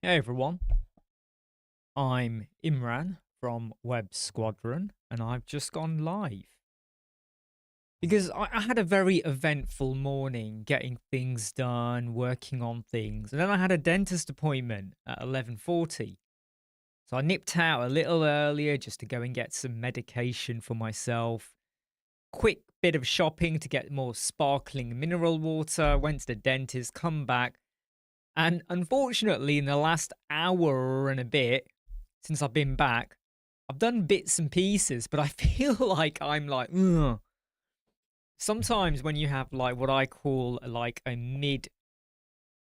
Hey everyone, I'm Imran from Squadron, and I've just gone live because I had a very eventful morning getting things done, working on things, and then I had a dentist appointment at 11:40. So I nipped out a little earlier just to go and get some medication for myself. Quick bit of shopping to get more sparkling mineral water, went to the dentist, come back, and unfortunately in the last hour and a bit since I've been back, I've done bits and pieces, but I feel like I'm like, ugh. Sometimes when you have like what I call like a mid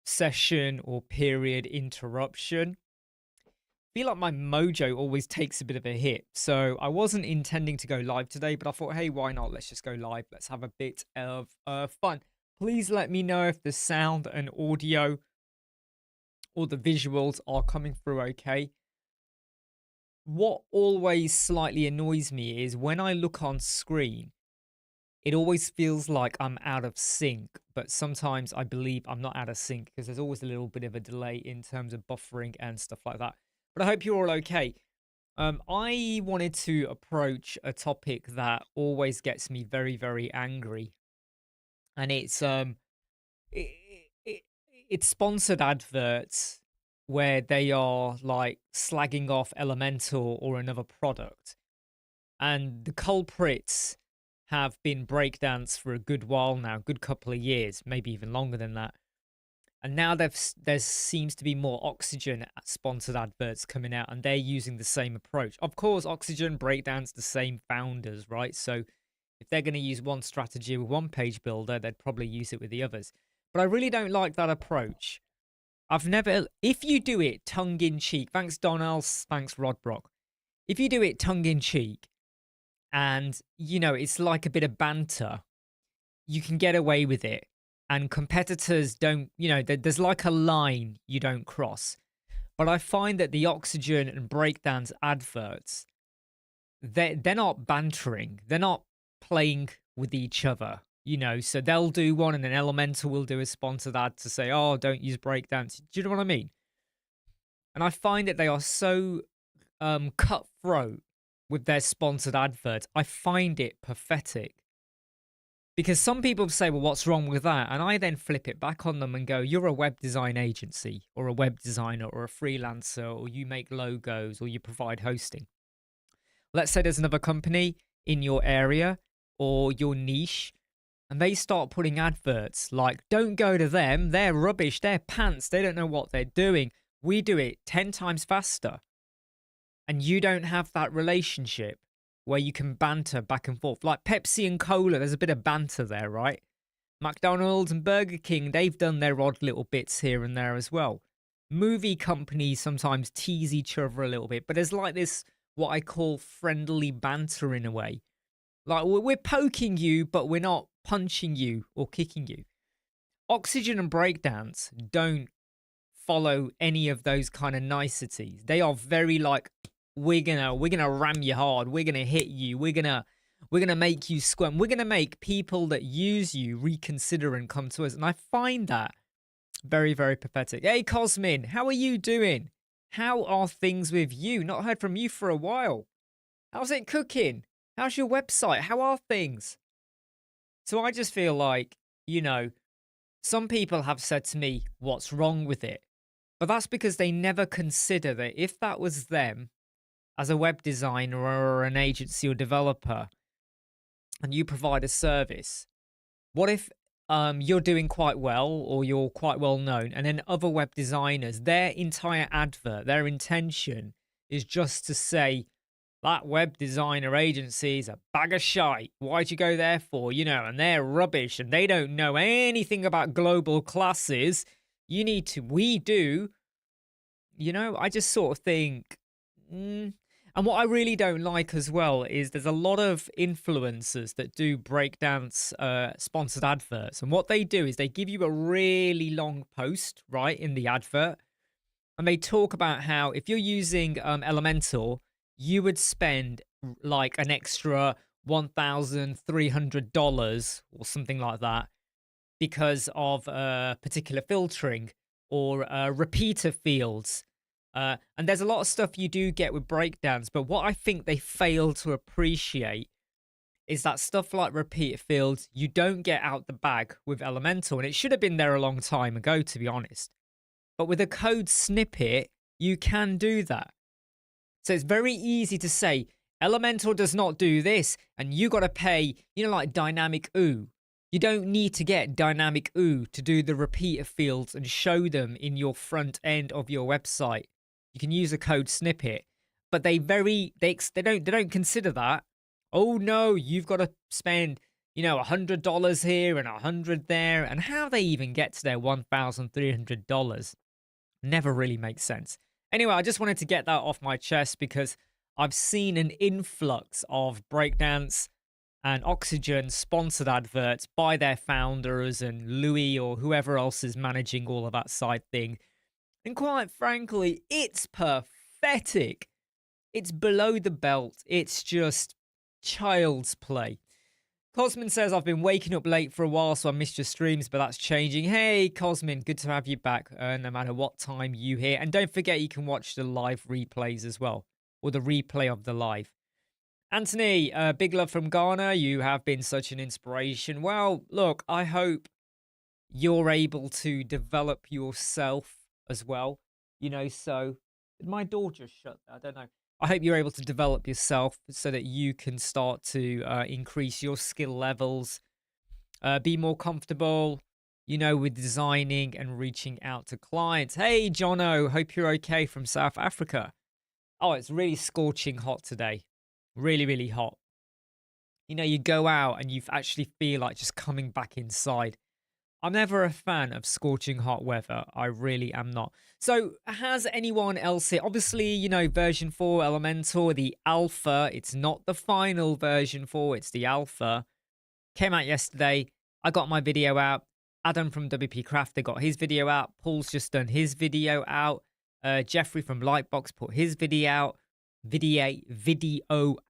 session or period interruption, I feel like my mojo always takes a bit of a hit. So I wasn't intending to go live today, but I thought, hey, why not? Let's just go live. Let's have a bit of fun. Please let me know if the sound and audio or the visuals are coming through okay. What always slightly annoys me is when I look on screen, it always feels like I'm out of sync, but sometimes I believe I'm not out of sync because there's always a little bit of a delay in terms of buffering and stuff like that. But I hope you're all okay. I wanted to approach a topic that always gets me very, very angry, and it, it, it's sponsored adverts where they are like slagging off Elementor or another product. And the culprits have been breakdance for a good while now, good couple of years, maybe even longer than that. And now there seems to be more Oxygen sponsored adverts coming out, and they're using the same approach. Of course, Oxygen, breakdance, the same founders, right? So if they're going to use one strategy with one page builder, they'd probably use it with the others. But I really don't like that approach. I've never, if you do it tongue in cheek, thanks Donald, thanks Rodbrock. If you do it tongue in cheek and, you know, it's like a bit of banter, you can get away with it. And competitors don't, you know, there's like a line you don't cross. But I find that the Oxygen and Breakdance adverts, they're not bantering. They're not playing with each other, you know. So they'll do one and then Elementor will do a sponsored ad to say, oh, don't use Breakdance. Do you know what I mean? And I find that they are so cutthroat with their sponsored adverts. I find it pathetic. Because some people say, well, what's wrong with that? And I then flip it back on them and go, you're a web design agency or a web designer or a freelancer, or you make logos or you provide hosting. Let's say there's another company in your area or your niche, and they start putting adverts like, don't go to them. They're rubbish. They're pants. They don't know what they're doing. We do it 10 times faster. And you don't have that relationship where you can banter back and forth. Like Pepsi and Cola, there's a bit of banter there, right? McDonald's and Burger King, they've done their odd little bits here and there as well. Movie companies sometimes tease each other a little bit, but there's like this, what I call friendly banter in a way. Like we're poking you, but we're not punching you or kicking you. Oxygen and Breakdance don't follow any of those kind of niceties. They are very like, we're gonna ram you hard, we're gonna hit you, we're gonna make you squirm, we're gonna make people that use you reconsider and come to us. And I find that very, very pathetic. Hey Cosmin, how are you doing? How are things with you? Not heard from you for a while. How's it cooking? How's your website? How are things? So I just feel like, you know, some people have said to me, what's wrong with it? But that's because they never consider that if that was them as a web designer or an agency or developer, and you provide a service, what if you're doing quite well or you're quite well known, and then other web designers, their entire advert, their intention is just to say, that web designer agency is a bag of shite. Why'd you go there for? You know, and they're rubbish and they don't know anything about global classes. You need to, we do. You know, I just sort of think, And what I really don't like as well is there's a lot of influencers that do breakdance sponsored adverts. And what they do is they give you a really long post, right, in the advert. And they talk about how if you're using Elementor, you would spend like an extra $1,300 or something like that because of particular filtering or repeater fields. And there's a lot of stuff you do get with breakdowns, but what I think they fail to appreciate is that stuff like repeater fields, you don't get out the bag with Elementor, and it should have been there a long time ago, to be honest. But with a code snippet, you can do that. So it's very easy to say, Elementor does not do this, and you got to pay, like dynamic OO. You don't need to get dynamic OO to do the repeater fields and show them in your front end of your website. You can use a code snippet, but they don't consider that. Oh no, you've got to spend, $100 here and $100 there, and how they even get to their $1,300 never really makes sense. Anyway, I just wanted to get that off my chest because I've seen an influx of breakdance and Oxygen sponsored adverts by their founders and Louis or whoever else is managing all of that side thing. And quite frankly, it's pathetic. It's below the belt. It's just child's play. Cosmin says, I've been waking up late for a while, so I missed your streams, but that's changing. Hey, Cosmin, good to have you back, no matter what time you hear. And don't forget, you can watch the live replays as well, or the replay of the live. Anthony, big love from Ghana. You have been such an inspiration. Well, look, I hope you're able to develop yourself as well. So did my door just shut? I don't know. I hope you're able to develop yourself so that you can start to increase your skill levels, be more comfortable, with designing and reaching out to clients. Hey, Jono, hope you're okay from South Africa. Oh, it's really scorching hot today. Really, really hot. You go out and you actually feel like just coming back inside. I'm never a fan of scorching hot weather. I really am not. So has anyone else here? Obviously, version 4 Elementor, the alpha. It's not the final version 4. It's the alpha. Came out yesterday. I got my video out. Adam from WP Crafter got his video out. Paul's just done his video out. Jeffrey from Lightbox put his video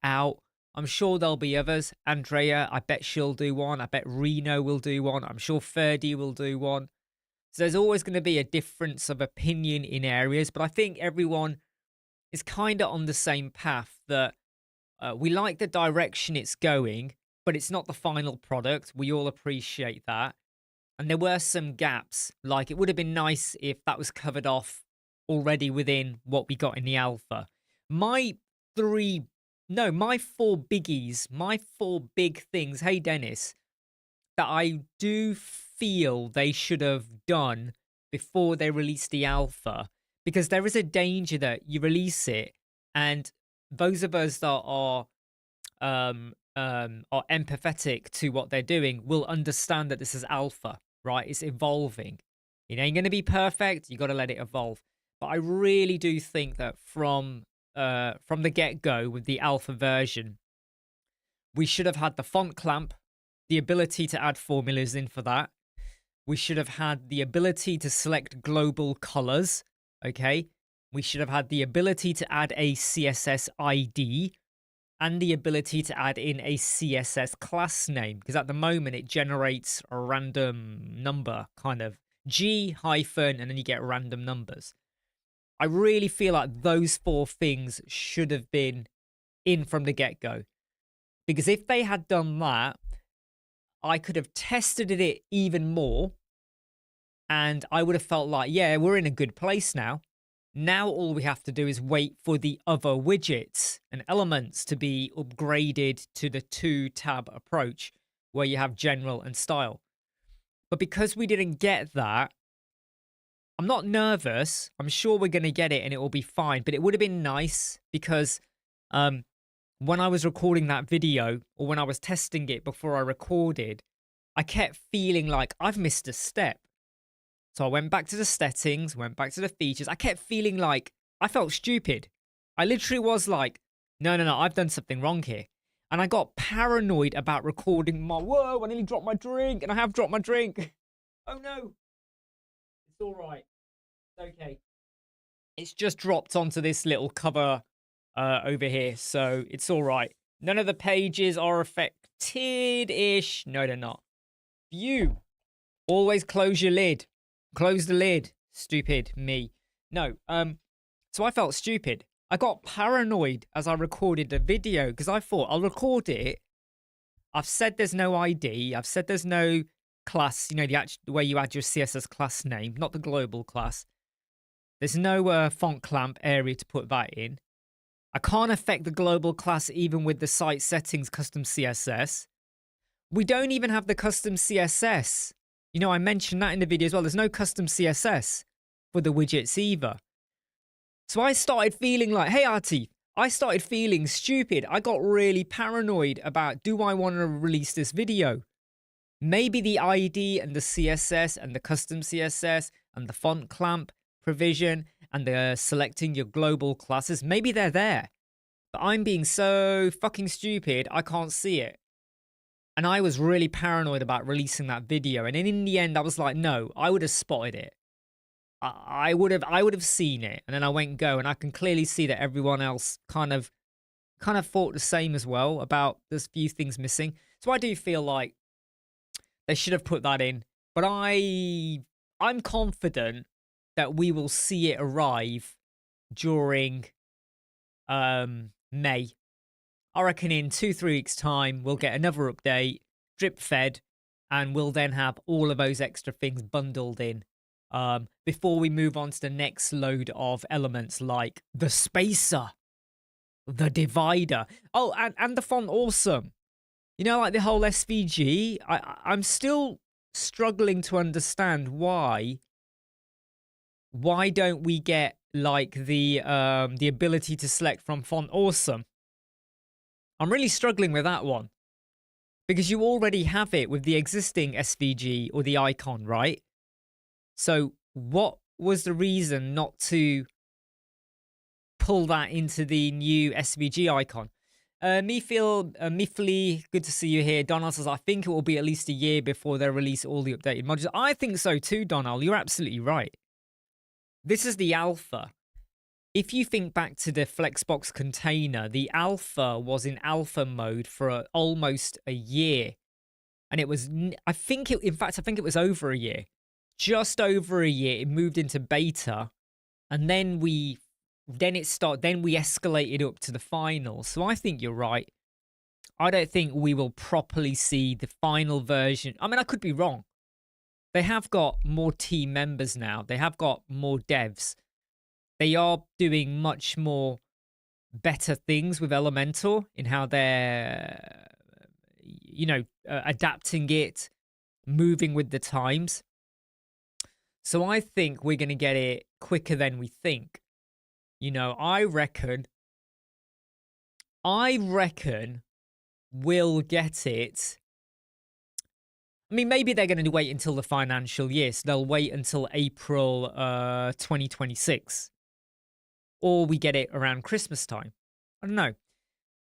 out. I'm sure there'll be others. Andrea, I bet she'll do one. I bet Reno will do one. I'm sure Ferdy will do one. So there's always going to be a difference of opinion in areas, but I think everyone is kind of on the same path that we like the direction it's going, but it's not the final product. We all appreciate that. And there were some gaps. Like, it would have been nice if that was covered off already within what we got in the alpha. My four biggies, my four big things, hey Dennis, that I do feel they should have done before they released the alpha, because there is a danger that you release it and those of us that are empathetic to what they're doing will understand that this is alpha, right? It's evolving. It ain't going to be perfect. You got to let it evolve. But I really do think that from the get-go with the alpha version, we should have had the font clamp, the ability to add formulas in for that. We should have had the ability to select global colors, okay? We should have had the ability to add a CSS ID and the ability to add in a CSS class name, because at the moment it generates a random number, kind of G hyphen, and then you get random numbers. I really feel like those four things should have been in from the get-go. Because if they had done that, I could have tested it even more. And I would have felt like, yeah, we're in a good place now. Now all we have to do is wait for the other widgets and elements to be upgraded to the 2-tab approach, where you have general and style. But because we didn't get that, I'm not nervous. I'm sure we're going to get it and it will be fine. But it would have been nice because when I was recording that video, or when I was testing it before I recorded, I kept feeling like I've missed a step. So I went back to the settings, went back to the features. I kept feeling like I felt stupid. I literally was like, no, I've done something wrong here. And I got paranoid about recording whoa, I nearly dropped my drink, and I have dropped my drink. Oh no. It's all right. It's okay. It's just dropped onto this little cover over here, so it's all right. None of the pages are affected-ish. No, they're not. View. Always close your lid. Close the lid. Stupid me. No. So I felt stupid. I got paranoid as I recorded the video because I thought I'll record it. I've said there's no ID. I've said there's no class, you know, the way you add your CSS class name, not the global class. There's no font clamp area to put that in. I can't affect the global class even with the site settings custom CSS. We don't even have the custom CSS. You know, I mentioned that in the video as well. There's no custom CSS for the widgets either. So I started feeling like, hey, Artie, I started feeling stupid. I got really paranoid about, do I want to release this video? Maybe the ID and the CSS and the custom CSS and the font clamp provision and the selecting your global classes, maybe they're there. But I'm being so fucking stupid, I can't see it. And I was really paranoid about releasing that video. And in the end, I was like, no, I would have spotted it. I would have seen it. And then I went go, and I can clearly see that everyone else kind of thought the same as well about there's few things missing. So I do feel like they should have put that in. But I'm confident that we will see it arrive during May. I reckon in 2-3 weeks' time, we'll get another update, drip fed, and we'll then have all of those extra things bundled in before we move on to the next load of elements like the spacer, the divider. Oh, and the font awesome. You know, like the whole SVG, I'm still struggling to understand why don't we get like the ability to select from font awesome. I'm really struggling with that one because you already have it with the existing SVG or the icon, right? So what was the reason not to pull that into the new SVG icon? Mifli, good to see you here. Donald says, I think it will be at least a year before they release all the updated modules. I think so too, Donald. You're absolutely right. This is the alpha. If you think back to the Flexbox container, the alpha was in alpha mode for almost a year. And it was, in fact, I think it was over a year. Just over a year, it moved into beta. And then we escalated up to the final. So I think you're right. I don't think we will properly see the final version. I mean, I could be wrong. They have got more team members now. They have got more devs. They are doing much more better things with Elementor in how they're, adapting it, moving with the times. So I think we're going to get it quicker than we think. You know, I reckon we'll get it. I mean, maybe they're going to wait until the financial year. So they'll wait until April 2026. Or we get it around Christmas time. I don't know.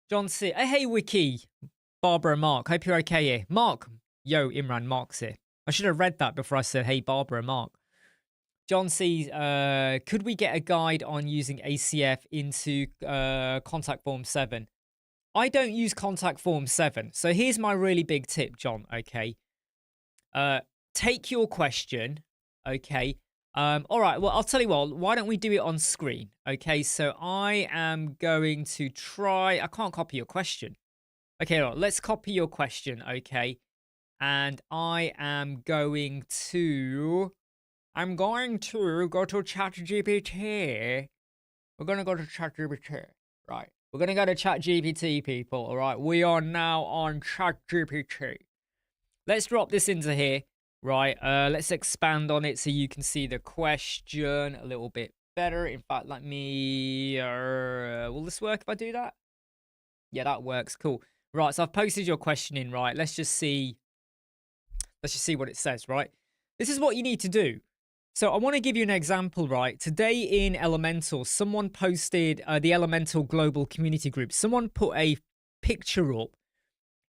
John C. Hey, Wiki. Barbara, Mark. Hope you're okay here. Mark. Yo, Imran, Mark's here. I should have read that before I said, hey, Barbara, Mark. John C. Could we get a guide on using ACF into Contact Form 7? I don't use Contact Form 7. So here's my really big tip, John, okay? Take your question, okay? All right, well, I'll tell you what, why don't we do it on screen? Okay, so I am going to try, I can't copy your question. Okay, well, let's copy your question, okay? And I am going to go to ChatGPT. We're going to go to ChatGPT, right? We're going to go to ChatGPT, people, all right? We are now on ChatGPT. Let's drop this into here. Right, let's expand on it so you can see the question a little bit better. In fact, let me, will this work if I do that? Yeah, that works, cool. Right, so I've posted your question in, right? Let's just see what it says, right? This is what you need to do. So I want to give you an example, right? Today in Elementor, someone posted the Elementor Global Community Group. Someone put a picture up.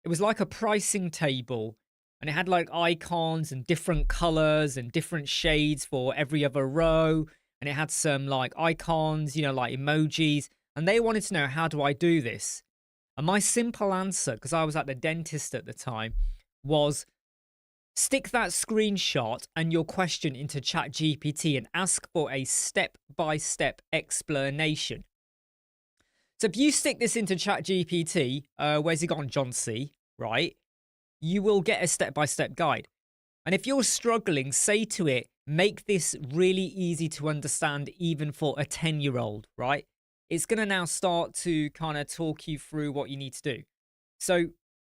It was like a pricing table. And it had like icons and different colors and different shades for every other row. And it had some like icons, you know, like emojis. And they wanted to know, how do I do this? And my simple answer, because I was at the dentist at the time, was Stick that screenshot and your question into ChatGPT and ask for a step-by-step explanation. So if you stick this into ChatGPT, where's he gone, John C, right? You will get a step-by-step guide. And if you're struggling, say to it, make this really easy to understand even for a 10-year-old, right? It's going to now start to kind of talk you through what you need to do. So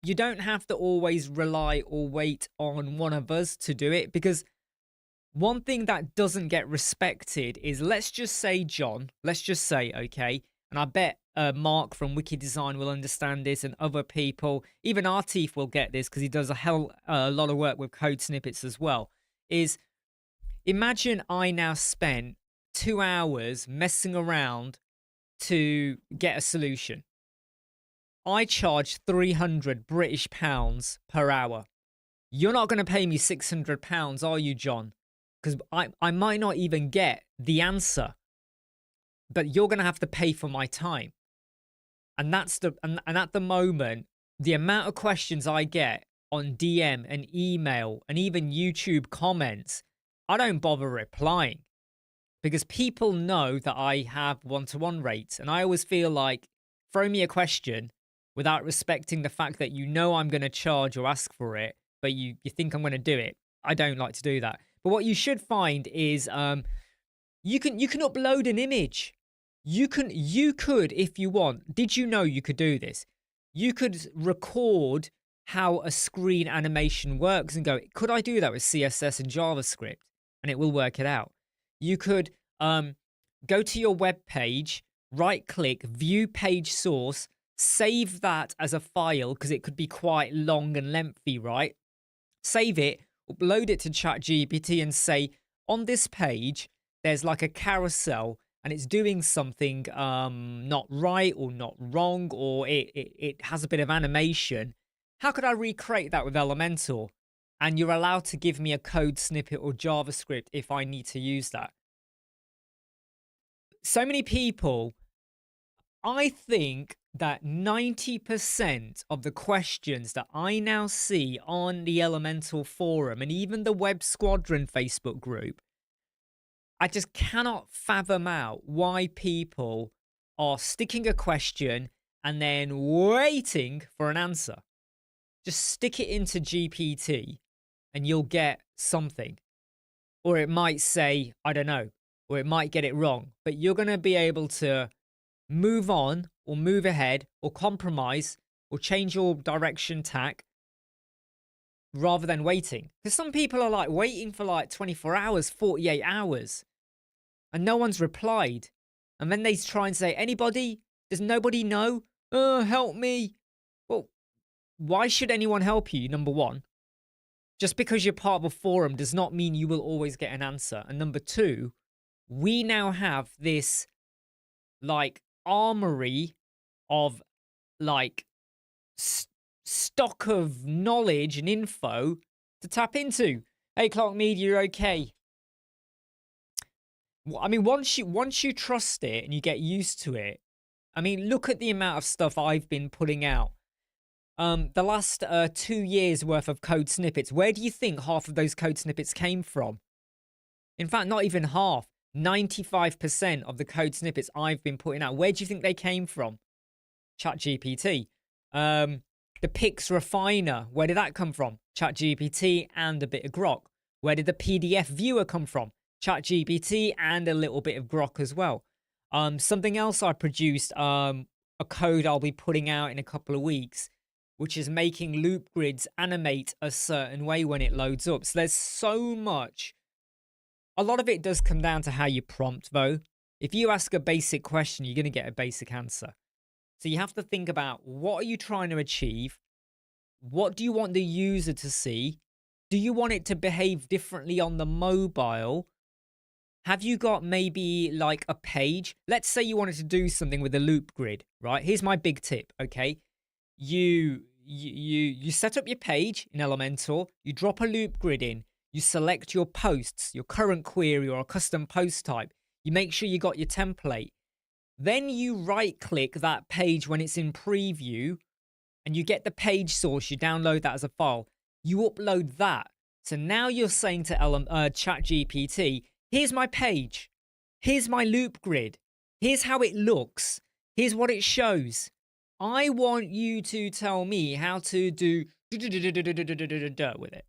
you don't have to always rely or wait on one of us to do it, because one thing that doesn't get respected is, let's just say John, let's just say, okay, and I bet Mark from Wiki Design will understand this, and other people, even Artif will get this because he does a lot of work with code snippets as well, is imagine I now spent 2 hours messing around to get a solution. I charge 300 British pounds per hour. You're not going to pay me 600 pounds, are you, John? Because I might not even get the answer, but you're going to have to pay for my time. And that's and at the moment, the amount of questions I get on DM and email and even YouTube comments, I don't bother replying, because people know that I have one-to-one rates. And I always feel like, throw me a question without respecting the fact that you know I'm going to charge or ask for it, but you think I'm going to do it. I don't like to do that. But what you should find is you can upload an image. You could, if you want. Did you know you could do this? You could record how a screen animation works and go, could I do that with CSS and JavaScript? And it will work it out. You could go to your web page, right click, view page source, save that as a file, because it could be quite long and lengthy, right? Save it, upload it to ChatGPT and say, on this page, there's like a carousel and it's doing something not right or not wrong, or it has a bit of animation. How could I recreate that with Elementor? And you're allowed to give me a code snippet or JavaScript if I need to use that. So many people, I think that 90% of the questions that I now see on the Elementor forum and even the Web Squadron Facebook group, I just cannot fathom out why people are sticking a question and then waiting for an answer. Just stick it into GPT and you'll get something. Or it might say, I don't know, or it might get it wrong, but you're going to be able to move on or move ahead or compromise or change your direction tack rather than waiting. Because some people are like waiting for like 24 hours, 48 hours, and no one's replied. And then they try and say, anybody? Does nobody know? Oh, help me. Well, why should anyone help you, number one? Just because you're part of a forum does not mean you will always get an answer. And number two, we now have this like armory of like stock of knowledge and info to tap into. Hey, Clark Media, you're okay. I mean, once you trust it and you get used to it, I mean, look at the amount of stuff I've been putting out. The last 2 years worth of code snippets. Where do you think half of those code snippets came from? In fact, not even half. 95% of the code snippets I've been putting out, where do you think they came from? ChatGPT. The Pix Refiner, where did that come from? ChatGPT and a bit of Grok. Where did the PDF Viewer come from? ChatGPT and a little bit of Grok as well. Something else I produced, a code I'll be putting out in a couple of weeks, which is making loop grids animate a certain way when it loads up. So there's so much. A lot of it does come down to how you prompt, though. If you ask a basic question, you're going to get a basic answer. So you have to think about, what are you trying to achieve? What do you want the user to see? Do you want it to behave differently on the mobile? Have you got maybe like a page? Let's say you wanted to do something with a loop grid, right? Here's my big tip, okay? You set up your page in Elementor, you drop a loop grid in, you select your posts, your current query or a custom post type. You make sure you got your template. Then you right click that page when it's in preview and you get the page source, you download that as a file. You upload that. So now you're saying to ChatGPT, here's my page. Here's my loop grid. Here's how it looks. Here's what it shows. I want you to tell me how to do with it.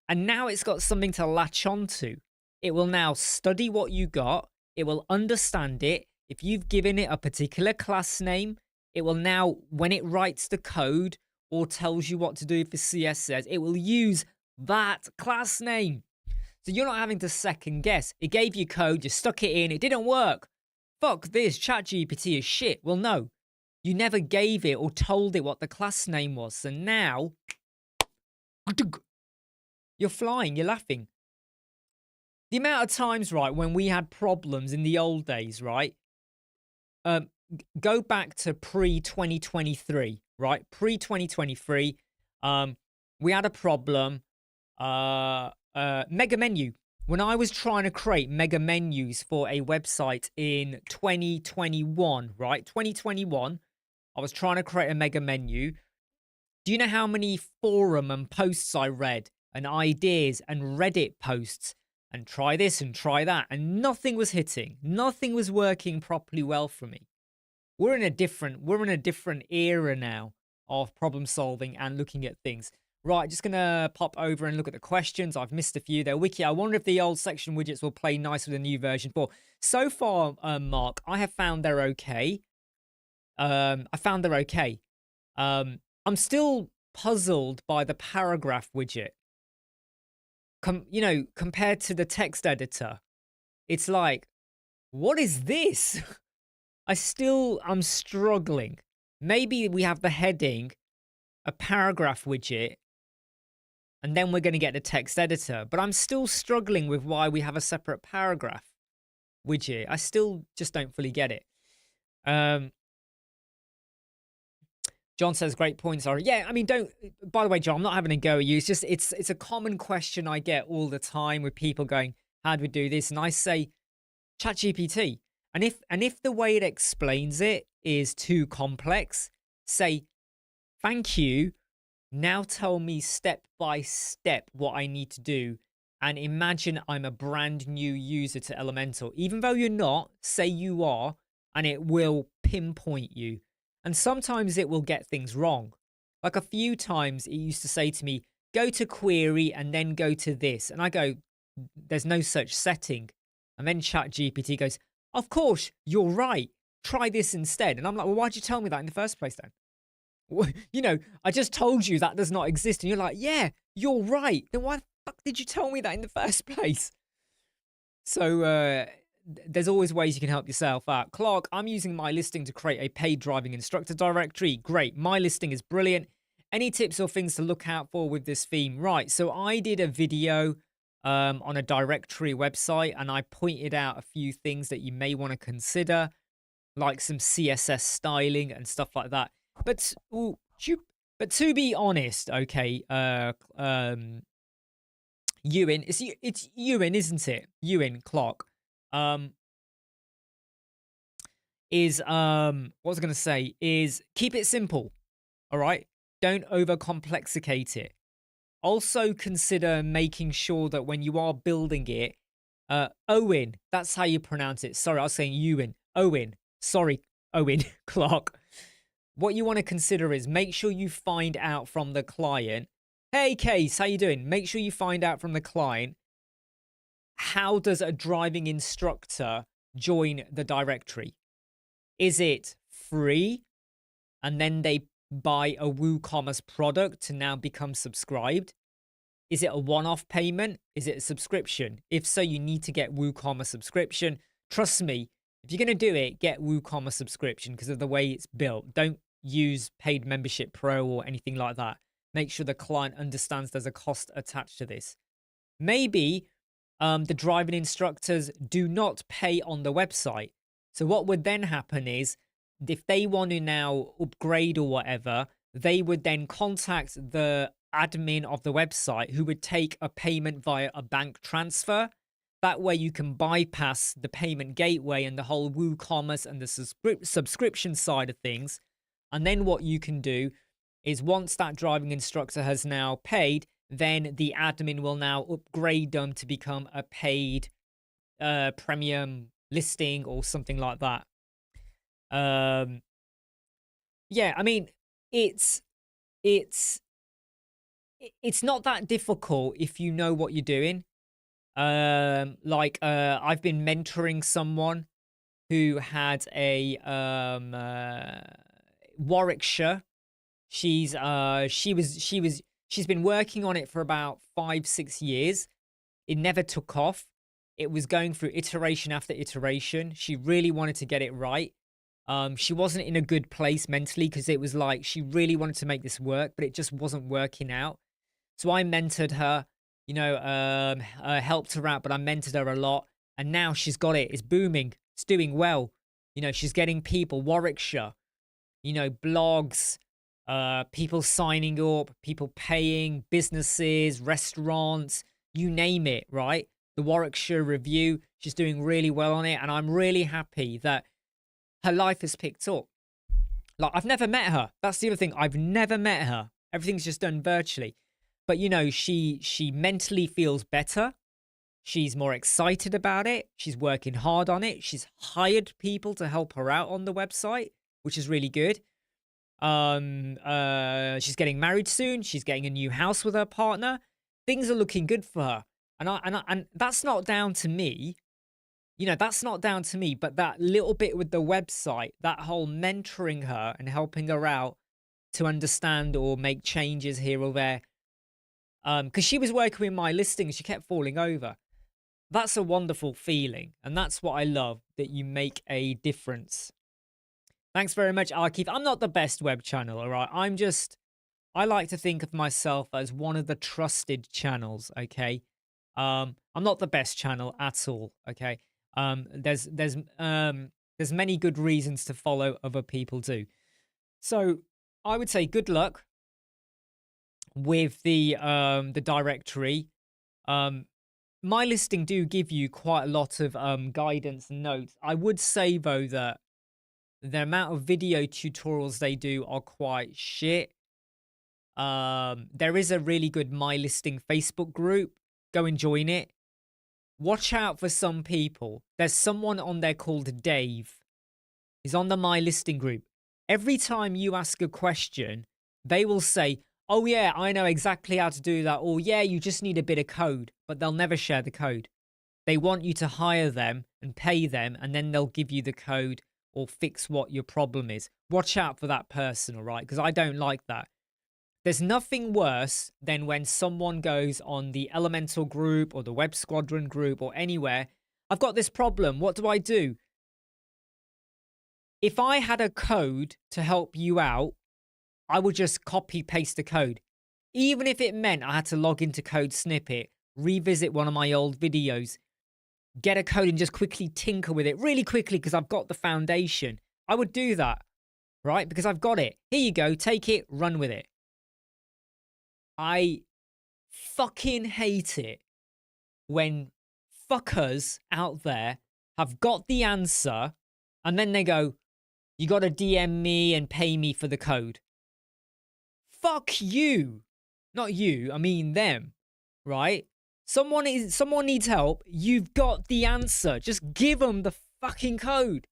And now it's got something to latch onto. It will now study what you got. It will understand it. If you've given it a particular class name, it will now, when it writes the code or tells you what to do for CSS, it will use that class name. So you're not having to second guess. It gave you code, you stuck it in, it didn't work. Fuck this, ChatGPT is shit. Well, no, you never gave it or told it what the class name was. So now, you're flying, you're laughing. The amount of times, right, when we had problems in the old days, right? Go back to pre-2023, right? Pre-2023, we had a problem. Mega menu. When I was trying to create mega menus for a website in 2021, right? 2021, I was trying to create a mega menu. Do you know how many forum and posts I read and ideas and Reddit posts and try this and try that, and nothing was hitting. Nothing was working properly well for me. We're in a different era now of problem solving and looking at things. Right, just gonna pop over and look at the questions. I've missed a few there. Wiki, I wonder if the old section widgets will play nice with the new version 4. So far, Mark, I have found they're okay. I'm still puzzled by the paragraph widget. Compared to the text editor, it's like, what is this? I'm struggling. Maybe we have the heading, a paragraph widget, and then we're going to get the text editor. But I'm still struggling with why we have a separate paragraph widget. I still just don't fully get it. John says, great points, Ari. Yeah, I mean, by the way, John, I'm not having a go at you. It's just, it's a common question I get all the time with people going, how do we do this? And I say, ChatGPT. And if the way it explains it is too complex, say, thank you. Now tell me step by step what I need to do. And imagine I'm a brand new user to Elementor. Even though you're not, say you are, and it will pinpoint you. And sometimes it will get things wrong. Like a few times it used to say to me, go to query and then go to this. And I go, there's no such setting. And then ChatGPT goes, of course, you're right. Try this instead. And I'm like, well, why'd you tell me that in the first place then? I just told you that does not exist. And you're like, yeah, you're right. Then why the fuck did you tell me that in the first place? So there's always ways you can help yourself out. Clark, I'm using my listing to create a paid driving instructor directory. Great. My listing is brilliant. Any tips or things to look out for with this theme? Right. So I did a video on a directory website, and I pointed out a few things that you may want to consider, like some CSS styling and stuff like that. But to be honest, okay, Ewan, it's Ewan, isn't it? Ewan Clark. What was I going to say is keep it simple. All right. Don't overcomplicate it. Also consider making sure that when you are building it, Owen, that's how you pronounce it. Sorry, I was saying Ewan. Owen. Sorry, Owen Clark. What you want to consider is make sure you find out from the client. Hey, Case, how you doing? Make sure you find out from the client, how does a driving instructor join the directory? Is it free and then they buy a WooCommerce product to now become subscribed? Is it a one-off payment? Is it a subscription? If so, you need to get WooCommerce subscription. Trust me, if you're going to do it, get WooCommerce subscription because of the way it's built. Don't use paid membership pro or anything like that. Make sure the client understands there's a cost attached to this. Maybe the driving instructors do not pay on the website. So what would then happen is if they want to now upgrade or whatever, they would then contact the admin of the website who would take a payment via a bank transfer. That way you can bypass the payment gateway and the whole WooCommerce and the subscription side of things. And then what you can do is once that driving instructor has now paid, then the admin will now upgrade them to become a paid premium listing or something like that. Yeah, I mean, it's not that difficult if you know what you're doing. I've been mentoring someone who had a Warwickshire. She's been working on it for about 5-6 years. It never took off. It was going through iteration after iteration. She really wanted to get it right. She wasn't in a good place mentally because it was like she really wanted to make this work, but it just wasn't working out. So I mentored her, helped her out, but I mentored her a lot. And now she's got it. It's booming. It's doing well. She's getting people, Warwickshire, blogs, people signing up, people paying, businesses, restaurants, you name it, right? The Warwickshire Review, she's doing really well on it. And I'm really happy that her life has picked up. Like, I've never met her. That's the other thing. I've never met her. Everything's just done virtually. But, she mentally feels better. She's more excited about it. She's working hard on it. She's hired people to help her out on the website, which is really good. She's getting married soon. She's getting a new house with her partner. Things are looking good for her. And that's not down to me. That's not down to me, but that little bit with the website, that whole mentoring her and helping her out to understand or make changes here or there. Because she was working with my listings, she kept falling over. That's a wonderful feeling. And that's what I love, that you make a difference. Thanks very much, Arkif. I'm not the best web channel, all right? I like to think of myself as one of the trusted channels, okay? I'm not the best channel at all, okay? There's many good reasons to follow other people too. So I would say good luck with the directory. My listing do give you quite a lot of guidance and notes. I would say though that the amount of video tutorials they do are quite shit. There is a really good My Listing Facebook group. Go and join it. Watch out for some people. There's someone on there called Dave. He's on the My Listing group. Every time you ask a question, they will say, oh yeah, I know exactly how to do that. Or yeah, you just need a bit of code. But they'll never share the code. They want you to hire them and pay them, and then they'll give you the code or fix what your problem is. Watch out for that person, all right? Because I don't like that. There's nothing worse than when someone goes on the Elementor group or the Web Squadron group or anywhere. I've got this problem. What do I do? If I had a code to help you out, I would just copy paste the code. Even if it meant I had to log into Code Snippet, revisit one of my old videos, get a code and just quickly tinker with it really quickly because I've got the foundation. I would do that, right? Because I've got it. Here you go. Take it, run with it. I fucking hate it when fuckers out there have got the answer and then they go, you got to DM me and pay me for the code. Fuck you. Not you, I mean them, right? Someone needs help. You've got the answer. Just give them the fucking code.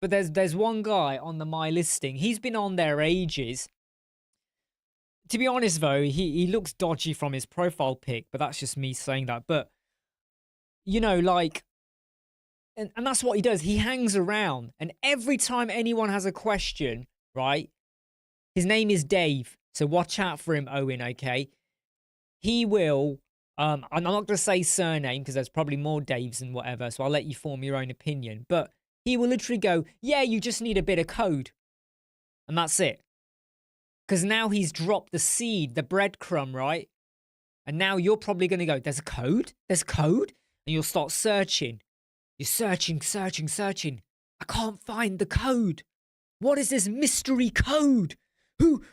But there's one guy on the My Listing. He's been on there ages. To be honest, though, he looks dodgy from his profile pic, but that's just me saying that. But, like, and that's what he does. He hangs around, and every time anyone has a question, right, his name is Dave, so watch out for him, Owen, okay? He will, I'm not going to say surname, because there's probably more Daves and whatever, so I'll let you form your own opinion, but he will literally go, yeah, you just need a bit of code, and that's it. Because now he's dropped the seed, the breadcrumb, right? And now you're probably going to go, there's a code? There's code? And you'll start searching. You're searching. I can't find the code. What is this mystery code?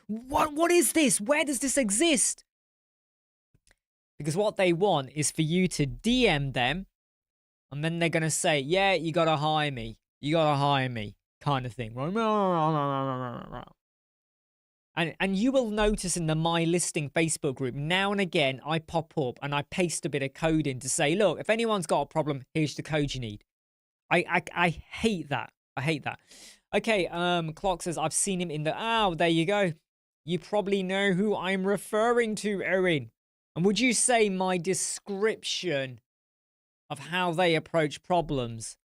What is this? Where does this exist? Because what they want is for you to DM them. And then they're going to say, yeah, you got to hire me. You got to hire me. Kind of thing. And you will notice in the My Listing Facebook group, now and again, I pop up and I paste a bit of code in to say, look, if anyone's got a problem, here's the code you need. I hate that. I hate that. Okay, Clark says, I've seen him in the... Oh, there you go. You probably know who I'm referring to, Owen. And would you say my description of how they approach problems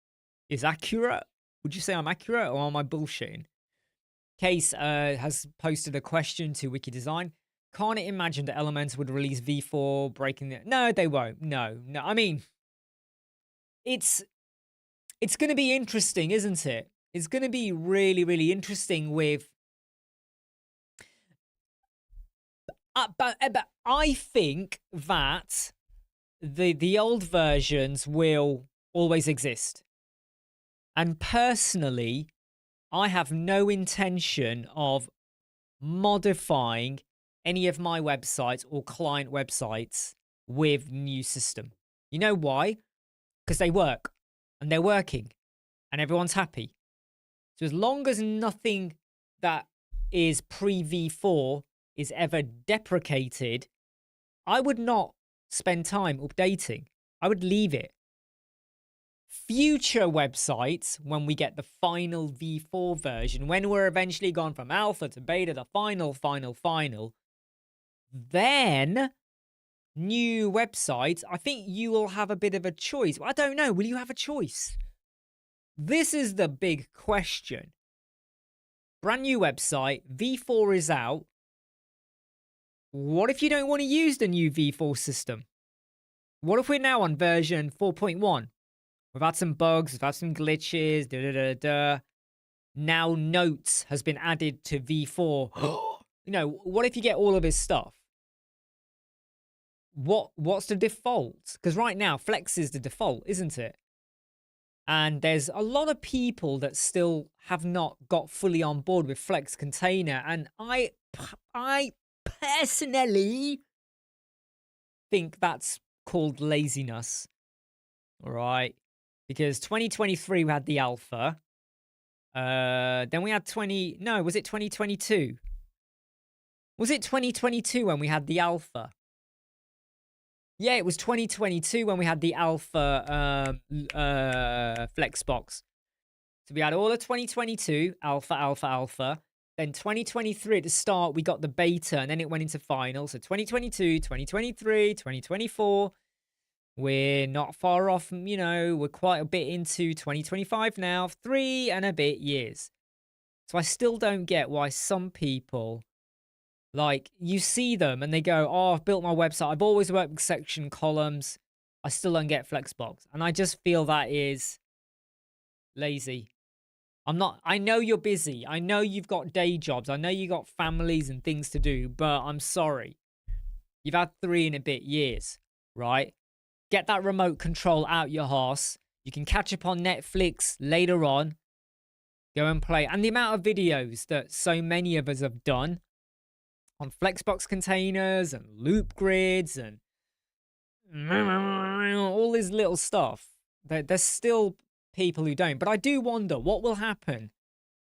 is accurate? Would you say I'm accurate, or am I bullshitting? Case has posted a question to Wikidesign. Can't it imagine that Elementor would release V4 breaking the... No, they won't. No. I mean, it's going to be interesting, isn't it? It's going to be really, really interesting with... But I think that the old versions will always exist. And personally, I have no intention of modifying any of my websites or client websites with new system. You know why? Because they work, and they're working, and everyone's happy. So as long as nothing that is pre-V4 is ever deprecated, I would not spend time updating. I would leave it. Future websites, when we get the final V4 version, when we're eventually gone from alpha to beta, the final, then new websites, I think you will have a bit of a choice. I don't know. Will you have a choice? This is the big question. Brand new website, V4 is out. What if you don't want to use the new V4 system? What if we're now on version 4.1? We've had some bugs, we've had some glitches, Now Notes has been added to V4. You know, what if you get all of his stuff? What's the default? Because right now, Flex is the default, isn't it? And there's a lot of people that still have not got fully on board with Flex Container. And I personally think that's called laziness. All right. Because 2023, we had the alpha. Then we had was it 2022? Was it 2022 when we had the alpha? Yeah, it was 2022 when we had the alpha Flexbox. So we had all of 2022, alpha. Then 2023 at the start, we got the beta, and then it went into final. So 2022, 2023, 2024. We're not far off, you know, we're quite a bit into 2025 now, 3 and a bit years. So I still don't get why some people, like, you see them and they go, oh, I've built my website. I've always worked with section columns. I still don't get Flexbox. And I just feel that is lazy. I know you're busy. I know you've got day jobs. I know you got families and things to do, but I'm sorry. You've had 3 and a bit years, right? Get that remote control out your horse. You can catch up on Netflix later on. Go and play. And the amount of videos that so many of us have done on Flexbox containers and loop grids and all this little stuff. There's still people who don't. But I do wonder what will happen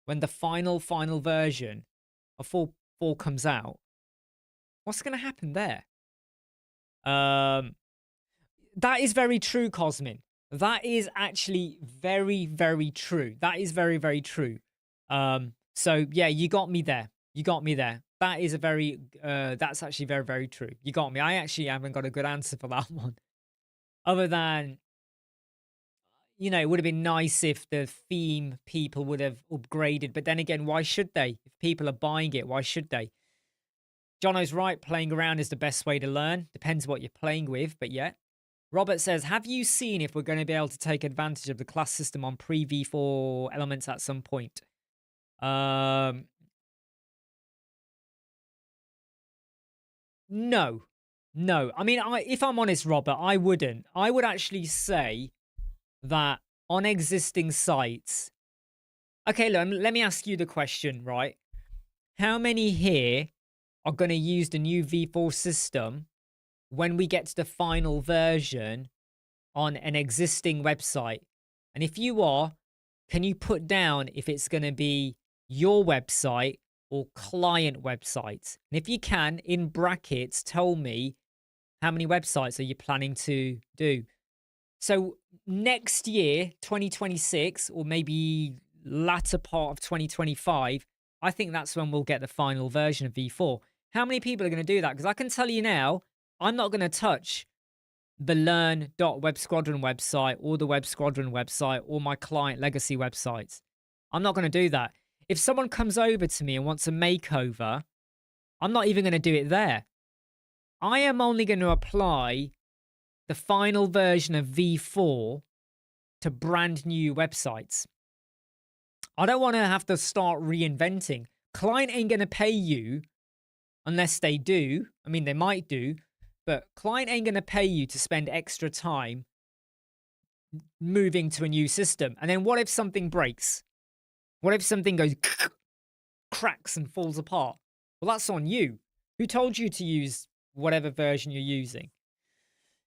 when the final version of 4 comes out. What's going to happen there? That is very true, Cosmin. That is actually very, very true. That is very, very true. So yeah, you got me there. That is that's actually very, very true. You got me. I actually haven't got a good answer for that one. Other than, you know, it would have been nice if the theme people would have upgraded. But then again, why should they? If people are buying it, why should they? Jono's right. Playing around is the best way to learn. Depends what you're playing with, but yeah. Robert says, have you seen if we're going to be able to take advantage of the class system on pre-V4 elements at some point? No. I mean, if I'm honest, Robert, I wouldn't. I would actually say that on existing sites... Okay, let me ask you the question, right? How many here are going to use the new V4 system when we get to the final version on an existing website? And if you are, can you put down if it's going to be your website or client websites? And if you can, in brackets, tell me how many websites are you planning to do? So next year, 2026, or maybe latter part of 2025, I think that's when we'll get the final version of V4. How many people are going to do that? Because I can tell you now, I'm not going to touch the learn.websquadron website or the Web Squadron website or my client legacy websites. I'm not going to do that. If someone comes over to me and wants a makeover, I'm not even going to do it there. I am only going to apply the final version of V4 to brand new websites. I don't want to have to start reinventing. Client ain't going to pay you unless they do. I mean, they might do, but client ain't going to pay you to spend extra time moving to a new system. And then what if something breaks? What if something goes cracks and falls apart? Well, that's on you. Who told you to use whatever version you're using?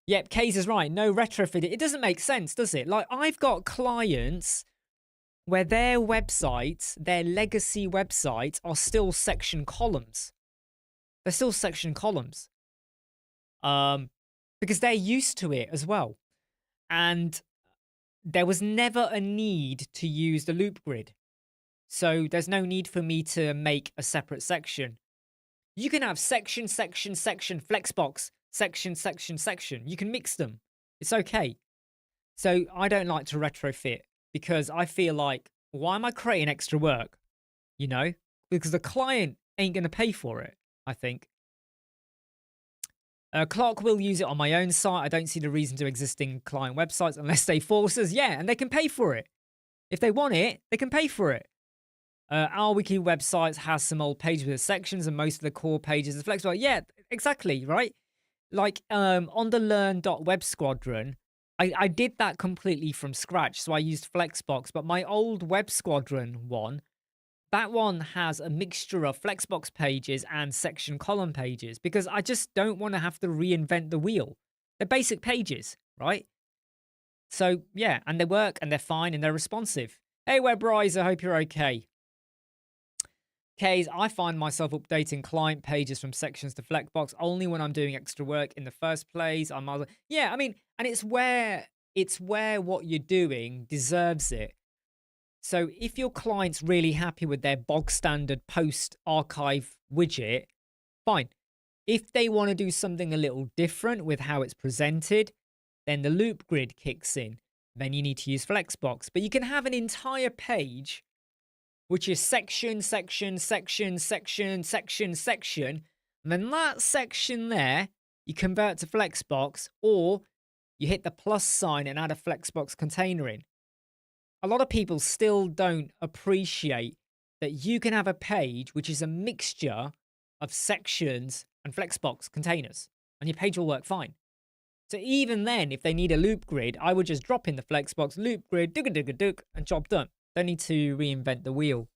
Yep, Kays is right. No retrofit. It doesn't make sense, does it? Like, I've got clients where their websites, their legacy websites, are still section columns. They're still section columns. Because they're used to it as well. And there was never a need to use the loop grid. So there's no need for me to make a separate section. You can have section, section, section, flexbox, section, section, section. You can mix them. It's okay. So I don't like to retrofit because I feel like, why am I creating extra work? You know, because the client ain't going to pay for it, I think. Clark will use it on my own site. I don't see the reason to existing client websites unless they force us. Yeah, and they can pay for it. If they want it, they can pay for it. Our wiki websites has some old pages with sections and most of the core pages is flexible. Yeah, exactly, right? Like on the learn.websquadron, I did that completely from scratch. So I used Flexbox, but my old Web Squadron one, that one has a mixture of Flexbox pages and section column pages because I just don't want to have to reinvent the wheel. They're basic pages, right? So yeah, and they work and they're fine and they're responsive. Hey, Webrise, I hope you're okay. Kays, I find myself updating client pages from sections to Flexbox only when I'm doing extra work in the first place. Yeah, I mean, and it's where what you're doing deserves it. So if your client's really happy with their bog standard post archive widget, fine. If they want to do something a little different with how it's presented, then the loop grid kicks in. Then you need to use Flexbox. But you can have an entire page which is section, section, section, section, section, section. And then that section there, you convert to Flexbox, or you hit the plus sign and add a Flexbox container in. A lot of people still don't appreciate that you can have a page which is a mixture of sections and Flexbox containers, and your page will work fine. So even then, if they need a loop grid, I would just drop in the Flexbox loop grid, and job done. Don't need to reinvent the wheel.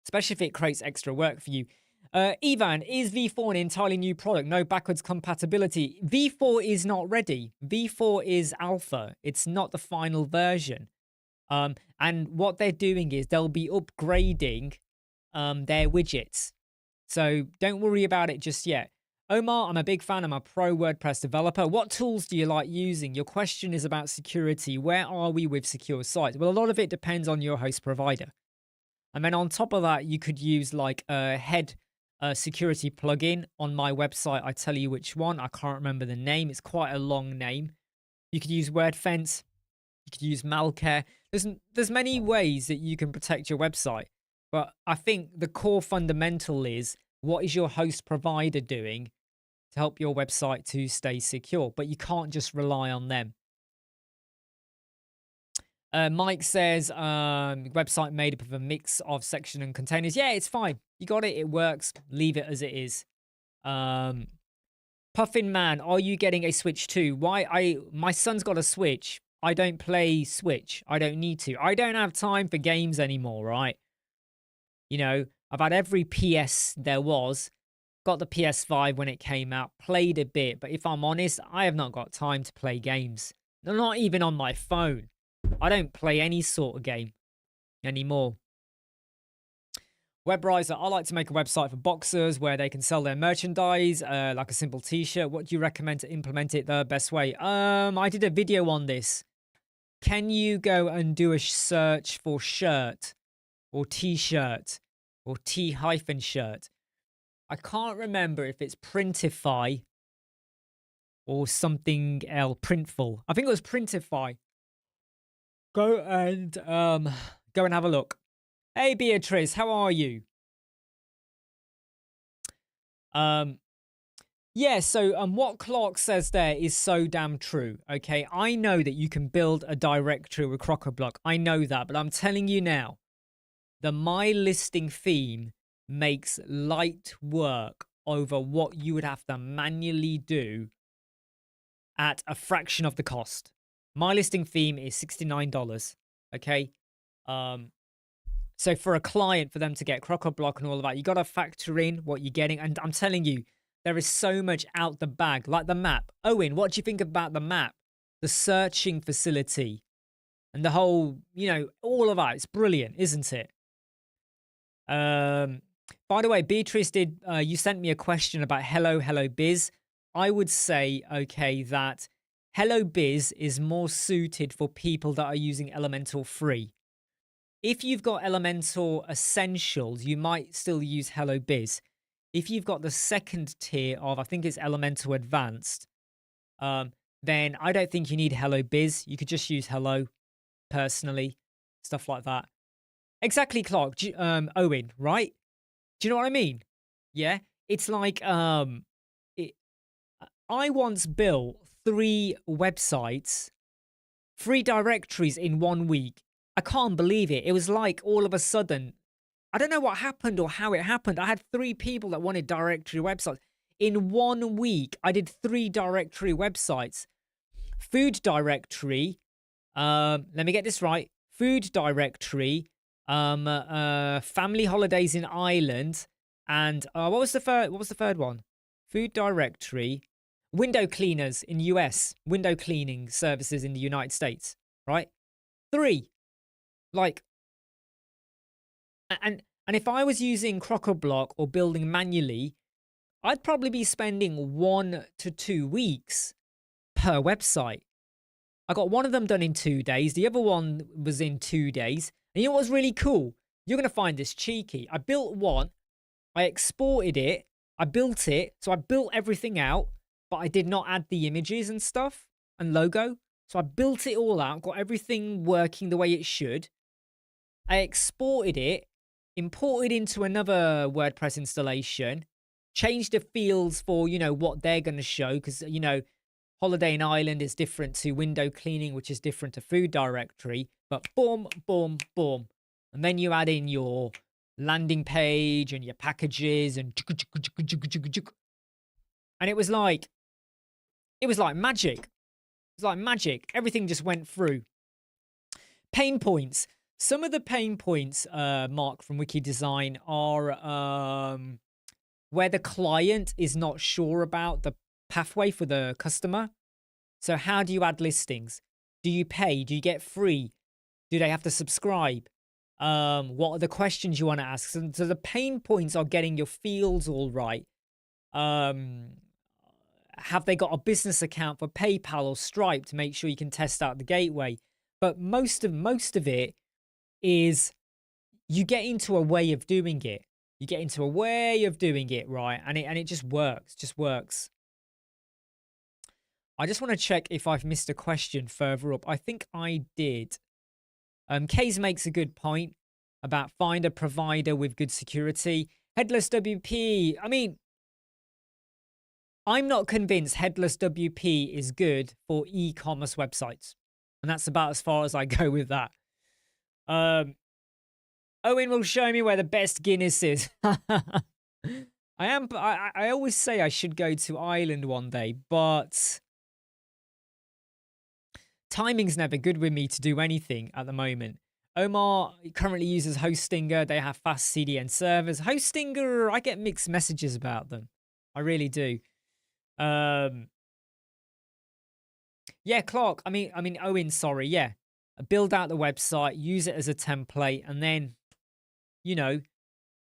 Especially if it creates extra work for you. Ivan, is V4 an entirely new product? No backwards compatibility. V4 is not ready. V4 is alpha. It's not the final version. And what they're doing is they'll be upgrading their widgets. So don't worry about it just yet. Omar, I'm a big fan. I'm a pro WordPress developer. What tools do you like using? Your question is about security. Where are we with secure sites? Well, a lot of it depends on your host provider. And then on top of that, you could use like a head security plugin on my website. I tell you which one. I can't remember the name. It's quite a long name. You could use WordFence. You could use Malcare. There's many ways that you can protect your website. But I think the core fundamental is, what is your host provider doing to help your website to stay secure? But you can't just rely on them. Mike says, website made up of a mix of section and containers. Yeah, it's fine. You got it. It works. Leave it as it is. Puffin Man, are you getting a Switch too? My son's got a Switch. I don't play Switch. I don't need to. I don't have time for games anymore, right? You know, I've had every PS there was. Got the PS5 when it came out. Played a bit. But if I'm honest, I have not got time to play games. Not even on my phone. I don't play any sort of game anymore. Webriser, I like to make a website for boxers where they can sell their merchandise, like a simple t-shirt. What do you recommend to implement it the best way? I did a video on this. Can you go and do a search for shirt or t-shirt or t-shirt? I can't remember if it's Printify or something else. Printful. I think it was Printify. Go and have a look. Hey Beatrice, how are you? Yeah, so what Clark says there is so damn true. Okay, I know that you can build a directory with Crocoblock. I know that, but I'm telling you now, the My Listing theme makes light work over what you would have to manually do at a fraction of the cost. My Listing theme is $69. Okay, so for a client, for them to get Crocoblock and all of that, you got to factor in what you're getting. And I'm telling you, there is so much out the bag, like the map. Owen, what do you think about the map? The searching facility and the whole, all of that. It's brilliant, isn't it? By the way, Beatrice, you sent me a question about Hello Biz. I would say, okay, that Hello Biz is more suited for people that are using Elementor free. If you've got Elementor Essentials, you might still use Hello Biz. If you've got the second tier of, I think it's Elementor Advanced, then I don't think you need Hello Biz. You could just use Hello, personally, stuff like that. Exactly, Clark. Owen, right? Do you know what I mean? Yeah? It's like, I once built 3 websites, 3 directories in 1 week. I can't believe it. It was like all of a sudden, I don't know what happened or how it happened. I had 3 people that wanted directory websites. In 1 week, I did 3 directory websites. Food directory. Let me get this right. Food directory. Family holidays in Ireland. And what was the third one? Food directory. Window cleaners in US. Window cleaning services in the United States. Right? 3. Like, and if I was using Crocoblock or building manually, I'd probably be spending 1 to 2 weeks per website. I got one of them done in 2 days. The other one was in 2 days. And you know what's really cool? You're going to find this cheeky. I built one. I exported it. I built it. So I built everything out, but I did not add the images and stuff and logo. So I built it all out, got everything working the way it should. I exported it, imported into another WordPress installation, changed the fields for, what they're going to show. Because, Holiday in Ireland is different to window cleaning, which is different to food directory. But boom, boom, boom. And then you add in your landing page and your packages and it was like magic. It was like magic. Everything just went through. Pain points. Some of the pain points, Mark from Wiki Design, are where the client is not sure about the pathway for the customer. So how do you add listings? Do you pay? Do you get free? Do they have to subscribe? What are the questions you want to ask? So the pain points are getting your fields all right. Have they got a business account for PayPal or Stripe to make sure you can test out the gateway? But most of it is you get into a way of doing it. You get into a way of doing it, right? And it just works. Just works. I just want to check if I've missed a question further up. I think I did. Kays makes a good point about find a provider with good security. Headless WP. I mean, I'm not convinced Headless WP is good for e-commerce websites. And that's about as far as I go with that. Owen will show me where the best Guinness is. I always say I should go to Ireland one day, but timing's never good with me to do anything at the moment. Omar currently uses Hostinger. They have fast CDN servers. Hostinger, I get mixed messages about them. I really do. Yeah, Clark. I mean, Owen, sorry. Yeah. Build out the website, use it as a template, and then,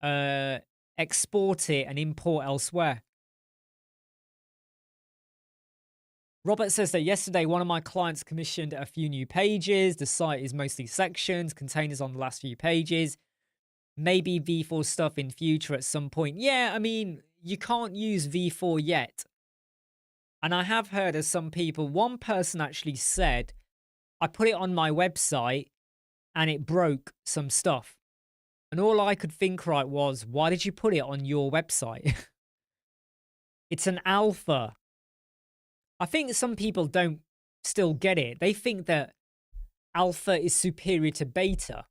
export it and import elsewhere. Robert says that yesterday one of my clients commissioned a few new pages. The site is mostly sections, containers on the last few pages. Maybe V4 stuff in future at some point. Yeah, I mean, you can't use V4 yet. And I have heard of some people, one person actually said, I put it on my website and it broke some stuff. And all I could think right was, why did you put it on your website? It's an alpha. I think some people don't still get it. They think that alpha is superior to beta.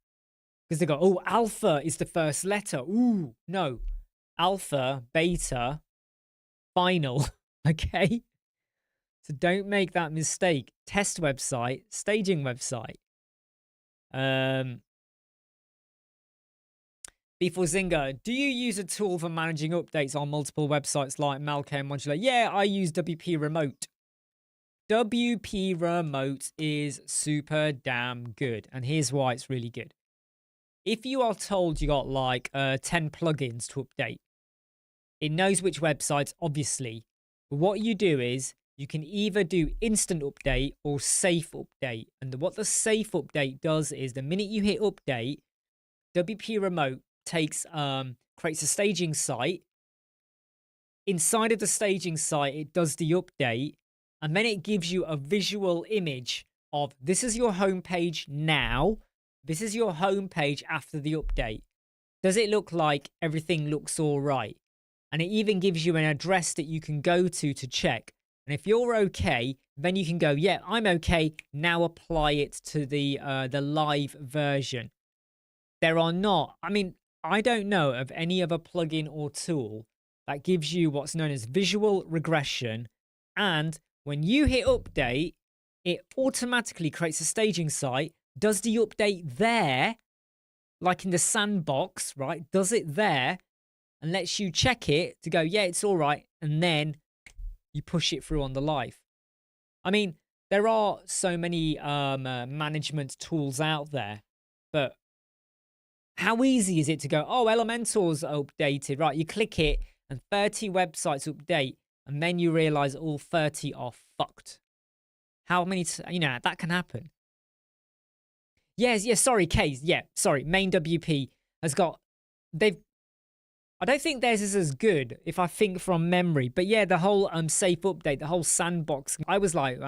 Because they go, oh, alpha is the first letter. Ooh, no. Alpha, beta, final. Okay? So don't make that mistake. Test website, staging website. Before Zynga, do you use a tool for managing updates on multiple websites like Malcare Modular? Yeah, I use WP Remote. WP Remote is super damn good. And here's why it's really good. If you are told you got like 10 plugins to update, it knows which websites, obviously. But what you do is you can either do instant update or safe update. And what the safe update does is the minute you hit update, WP Remote takes creates a staging site. Inside of the staging site, it does the update, and then it gives you a visual image of this is your home page now. This is your home page after the update. Does it look like everything looks all right? And it even gives you an address that you can go to check. And if you're okay, then you can go, yeah, I'm okay. Now apply it to the live version. There are not, I mean, I don't know of any other plugin or tool that gives you what's known as visual regression. And when you hit update, it automatically creates a staging site, does the update there, like in the sandbox, right? Does it there and lets you check it to go, yeah, it's all right. And then you push it through on the live. I mean, there are so many management tools out there, but how easy is it to go, oh, Elementor's updated, right? You click it and 30 websites update, and then you realize all 30 are fucked. How many, that can happen. Yes, sorry, Case. Yeah, sorry. Main WP has got, I don't think theirs is as good if I think from memory. But yeah, the whole safe update, the whole sandbox, I was like,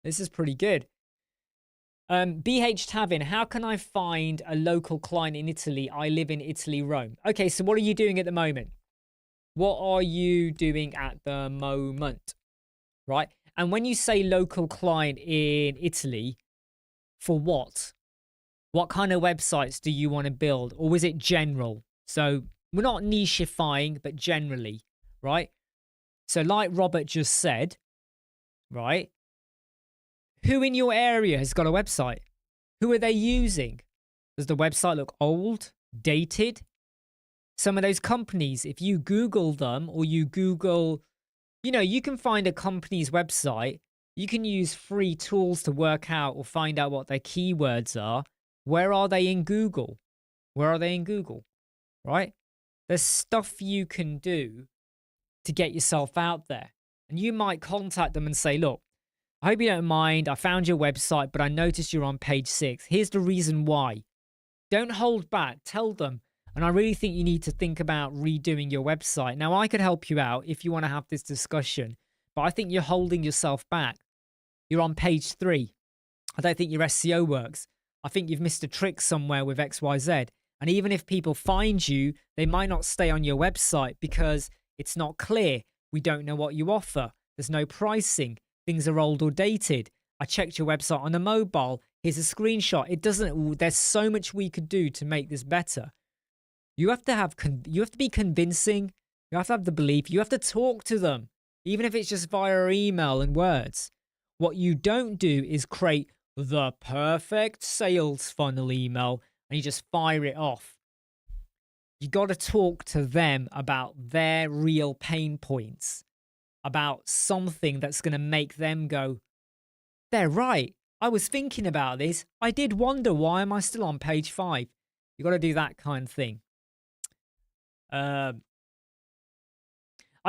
this is pretty good. BH Tavin, how can I find a local client in Italy? I live in Italy, Rome. Okay, so what are you doing at the moment? What are you doing at the moment? Right? And when you say local client in Italy, for what? What kind of websites do you want to build? Or is it general? So we're not nicheifying, but generally, right? So like Robert just said, right? Who in your area has got a website? Who are they using? Does the website look old, dated? Some of those companies, if you Google them or you Google, you can find a company's website. You can use free tools to work out or find out what their keywords are. Where are they in Google? Where are they in Google? Right? There's stuff you can do to get yourself out there. And you might contact them and say, look, I hope you don't mind. I found your website, but I noticed you're on page 6. Here's the reason why. Don't hold back. Tell them. And I really think you need to think about redoing your website. Now, I could help you out if you want to have this discussion, but I think you're holding yourself back. You're on page 3. I don't think your SEO works. I think you've missed a trick somewhere with XYZ. And even if people find you, they might not stay on your website because it's not clear. We don't know what you offer. There's no pricing. Things are old or dated. I checked your website on a mobile. Here's a screenshot. It doesn't, there's so much we could do to make this better. You have to be convincing. You have to have the belief. You have to talk to them, even if it's just via email and words. What you don't do is create the perfect sales funnel email and you just fire it off. You got to talk to them about their real pain points, about something that's going to make them go, they're right. I was thinking about this. I did wonder, why am I still on page 5? You got to do that kind of thing. I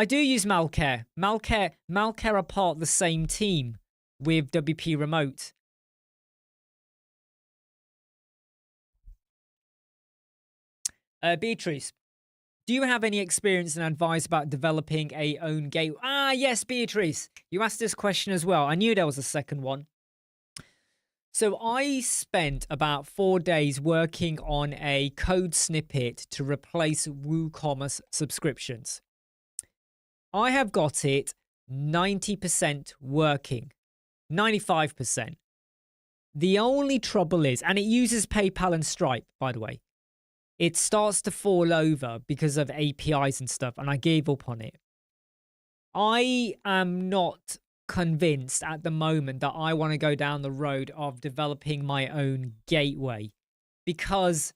do use Malcare. Malcare are part of the same team with WP Remote. Beatrice, do you have any experience and advice about developing a own gateway? Ah, yes, Beatrice. You asked this question as well. I knew there was a second one. So I spent about 4 days working on a code snippet to replace WooCommerce subscriptions. I have got it 90% working, 95%. The only trouble is, and it uses PayPal and Stripe, by the way, it starts to fall over because of APIs and stuff, and I gave up on it. I am not convinced at the moment that I want to go down the road of developing my own gateway, because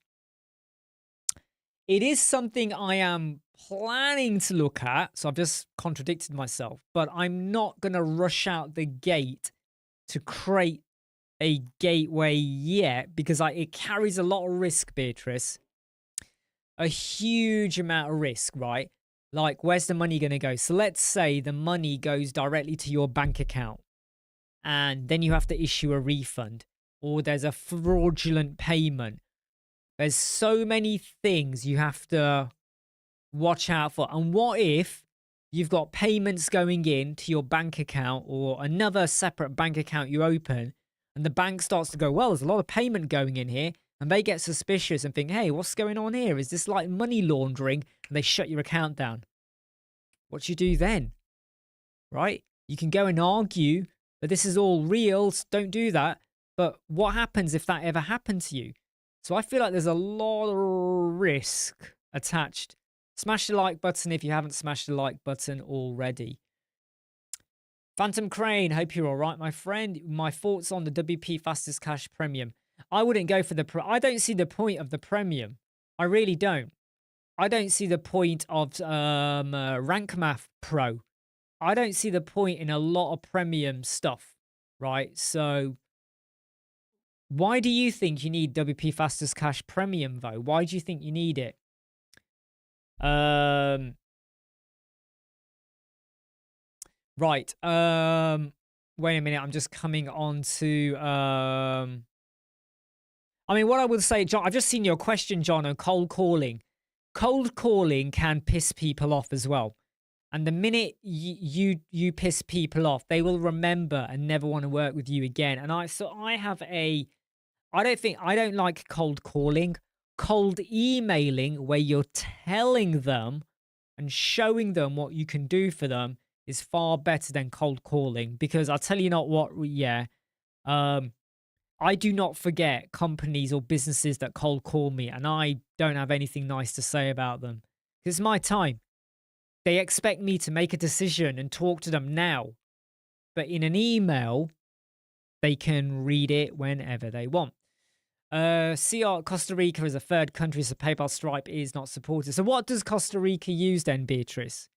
it is something I am planning to look at. So I've just contradicted myself, but I'm not going to rush out the gate to create a gateway yet, because it carries a lot of risk, Beatrice. A huge amount of risk, right? Like, where's the money going to go? So let's say the money goes directly to your bank account, and then you have to issue a refund, or there's a fraudulent payment. There's so many things you have to watch out for. And what if you've got payments going in to your bank account or another separate bank account you open, and the bank starts to go, well, there's a lot of payment going in here, and they get suspicious and think, hey, what's going on here? Is this like money laundering? And they shut your account down. What do you do then? Right? You can go and argue that this is all real, so don't do that. But what happens if that ever happened to you? So I feel like there's a lot of risk attached. Smash the like button if you haven't smashed the like button already. Phantom Crane, hope you're all right, my friend. My thoughts on the WP Fastest Cash Premium. I wouldn't go for I don't see the point of the premium. I really don't. I don't see the point of Rank Math Pro. I don't see the point in a lot of premium stuff, right? So why do you think you need WP Fastest Cash Premium, though? Why do you think you need it? Right. Wait a minute. I'm just coming on to... I mean, what I would say, John, I've just seen your question, John, on cold calling. Cold calling can piss people off as well. And the minute you piss people off, they will remember and never want to work with you again. And I don't like cold calling. Cold emailing, where you're telling them and showing them what you can do for them, is far better than cold calling. Because I'll tell you not what, yeah. I do not forget companies or businesses that cold call me, and I don't have anything nice to say about them. It's my time. They expect me to make a decision and talk to them now. But in an email, they can read it whenever they want. Costa Rica is a third country, so PayPal Stripe is not supported. So what does Costa Rica use then, Beatrice?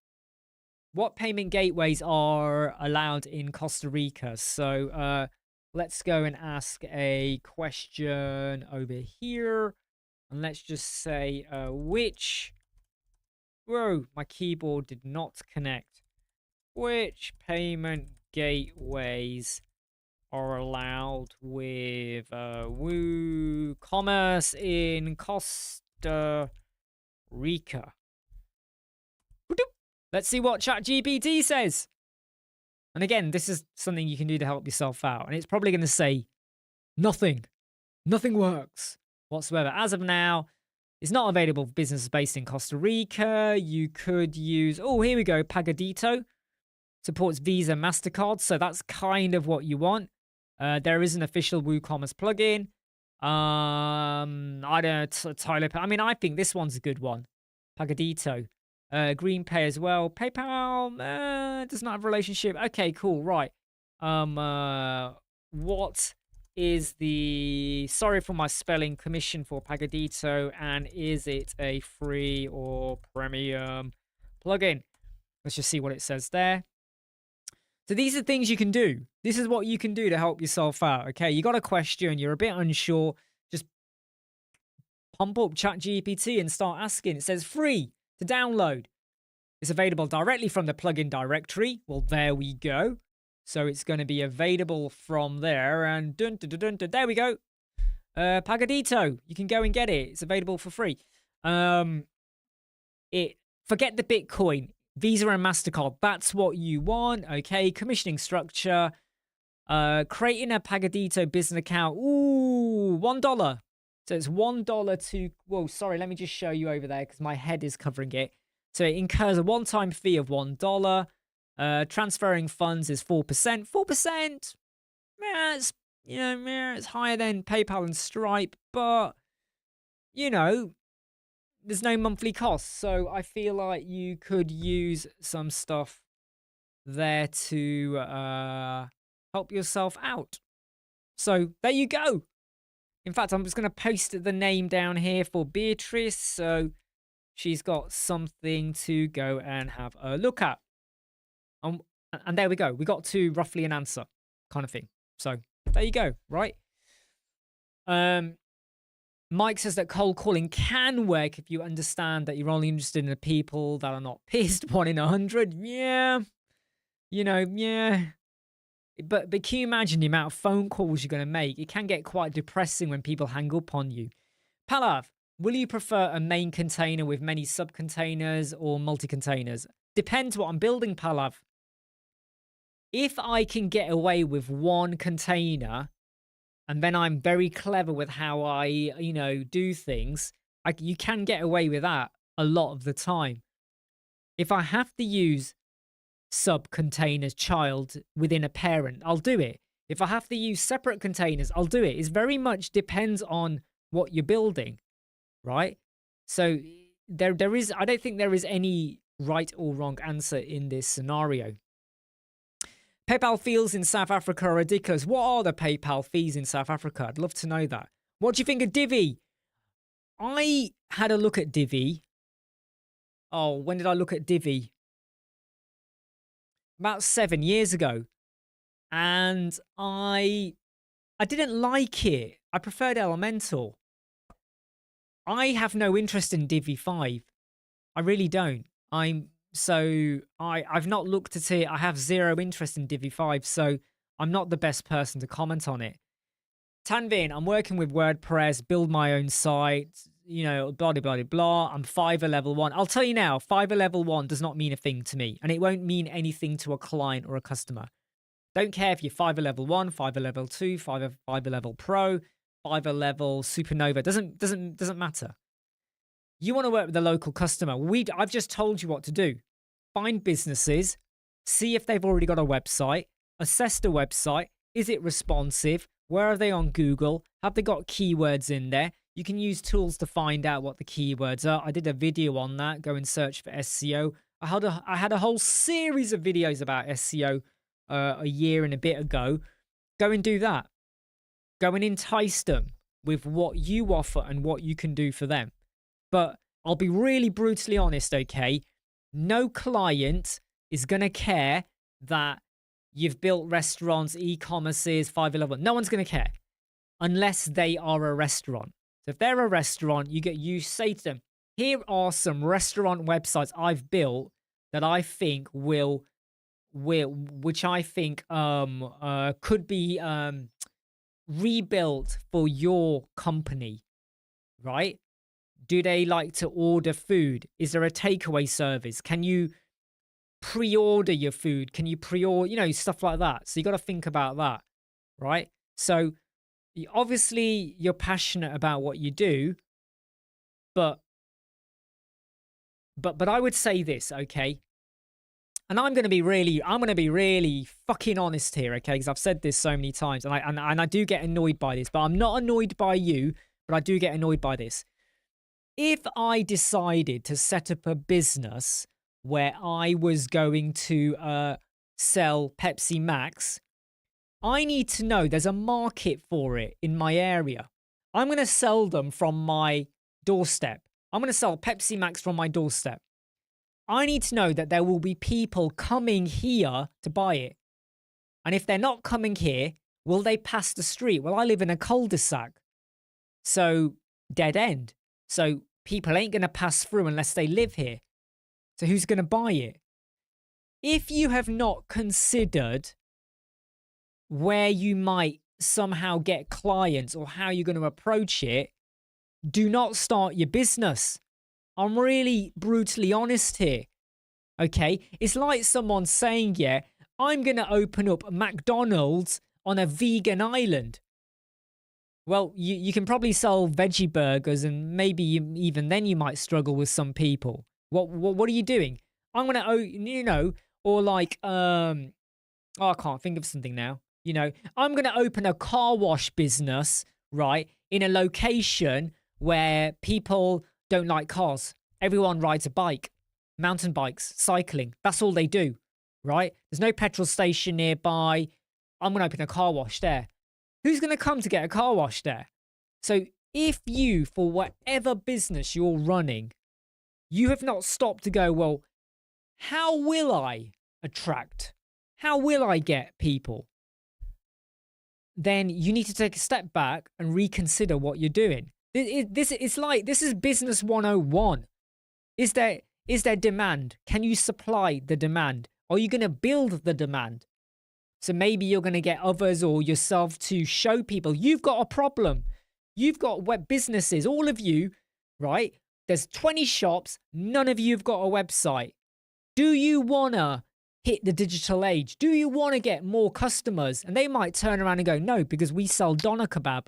What payment gateways are allowed in Costa Rica? So let's go and ask a question over here. And let's just say which... Whoa, my keyboard did not connect. Which payment gateways are allowed with WooCommerce in Costa Rica? Let's see what ChatGPT says. And again, this is something you can do to help yourself out. And it's probably going to say nothing. Nothing works whatsoever. As of now, it's not available for businesses based in Costa Rica. You could use, oh, here we go, Pagadito. Supports Visa, MasterCard, so that's kind of what you want. There is an official WooCommerce plugin. I don't, Tyler, I mean, I think this one's a good one. Pagadito. GreenPay as well. PayPal does not have a relationship. Okay, cool, right. What is the, sorry for my spelling, commission for Pagadito, and is it a free or premium plugin? Let's just see what it says there. So these are things you can do. This is what you can do to help yourself out, okay? You got a question, you're a bit unsure, just pump up ChatGPT and start asking. It says free. to download. It's available directly from the plugin directory. Well, there we go. So it's going to be available from there. And dun, dun, dun, dun, dun, there we go. Pagadito. You can go and get it. It's available for free. Forget the Bitcoin. Visa and MasterCard. That's what you want. Okay. Commissioning structure. Creating a Pagadito business account. Ooh, $1. So it's $1 to... Whoa, sorry. Let me just show you over there because my head is covering it. So it incurs a one-time fee of $1. Transferring funds is 4%. 4%. Yeah, it's, it's higher than PayPal and Stripe, but there's no monthly costs. So I feel like you could use some stuff there to help yourself out. So there you go. In fact, I'm just going to post the name down here for Beatrice. So she's got something to go and have a look at. And there we go. We got to roughly an answer kind of thing. So there you go, right? Mike says that cold calling can work if you understand that you're only interested in the people that are not pissed. 1 in 100. Yeah. Yeah. But can you imagine the amount of phone calls you're going to make? It can get quite depressing when people hang up on you. Palav, will you prefer a main container with many sub-containers or multi-containers? Depends what I'm building, Palav. If I can get away with one container, and then I'm very clever with how I, do things, you can get away with that a lot of the time. If I have to use sub-containers child within a parent, I'll do it. If I have to use separate containers, I'll do it. It very much depends on what you're building, right? So I don't think there is any right or wrong answer in this scenario. PayPal fees in South Africa are ridiculous. What are the PayPal fees in South Africa? I'd love to know that. What do you think of Divi? I had a look at Divi. Oh, when did I look at Divi? About 7 years ago. And I didn't like it. I preferred Elementor. I have no interest in Divi 5. I really don't. I've not looked at it. I have zero interest in Divi 5, so I'm not the best person to comment on it. Tanvin, I'm working with WordPress, build my own site, blah, blah, blah, blah. I'm Fiverr level 1. I'll tell you now, Fiverr level 1 does not mean a thing to me, and it won't mean anything to a client or a customer. Don't care if you're Fiverr level 1, Fiverr level 2, Fiverr level Pro, Fiverr level Supernova. Doesn't matter. You want to work with a local customer. I've just told you what to do. Find businesses, see if they've already got a website, assess the website. Is it responsive? Where are they on Google? Have they got keywords in there? You can use tools to find out what the keywords are. I did a video on that. Go and search for SEO. I had a whole series of videos about SEO a year and a bit ago. Go and do that. Go and entice them with what you offer and what you can do for them. But I'll be really brutally honest, okay? No client is going to care that you've built restaurants, e-commerces, Fiverr level. No one's going to care unless they are a restaurant. So if they're a restaurant, you say to them, here are some restaurant websites I've built that I think which I think could be rebuilt for your company, right? Do they like to order food? Is there a takeaway service? Can you pre-order your food? Can you pre-order, stuff like that. So you got to think about that, right? So obviously you're passionate about what you do, but I would say this, okay? And I'm going to be really fucking honest here, okay? Because I've said this so many times, and I do get annoyed by this, but I'm not annoyed by you, but I do get annoyed by this. If I decided to set up a business where I was going to sell Pepsi Max, I need to know there's a market for it in my area. I'm going to sell them from my doorstep. I'm going to sell Pepsi Max from my doorstep. I need to know that there will be people coming here to buy it. And if they're not coming here, will they pass the street? Well, I live in a cul-de-sac. So, dead end. So, People ain't going to pass through unless they live here. So who's going to buy it? If you have not considered where you might somehow get clients or how you're going to approach it, do not start your business. I'm really brutally honest here. Okay? It's like someone saying, yeah, I'm going to open up McDonald's on a vegan island. Well, you can probably sell veggie burgers, and maybe even then you might struggle with some people. What are you doing? I'm going to, or like, I can't think of something now. I'm going to open a car wash business, right, in a location where people don't like cars. Everyone rides a bike, mountain bikes, cycling. That's all they do, right? There's no petrol station nearby. I'm going to open a car wash there. Who's going to come to get a car wash there? So if you, for whatever business you're running, you have not stopped to go, well, how will I attract? How will I get people? Then you need to take a step back and reconsider what you're doing. This is business 101. Is there demand? Can you supply the demand? Are you going to build the demand? So maybe you're going to get others or yourself to show people you've got a problem. You've got web businesses, all of you, right? There's 20 shops. None of you have got a website. Do you want to hit the digital age? Do you want to get more customers? And they might turn around and go, no, because we sell doner kebab.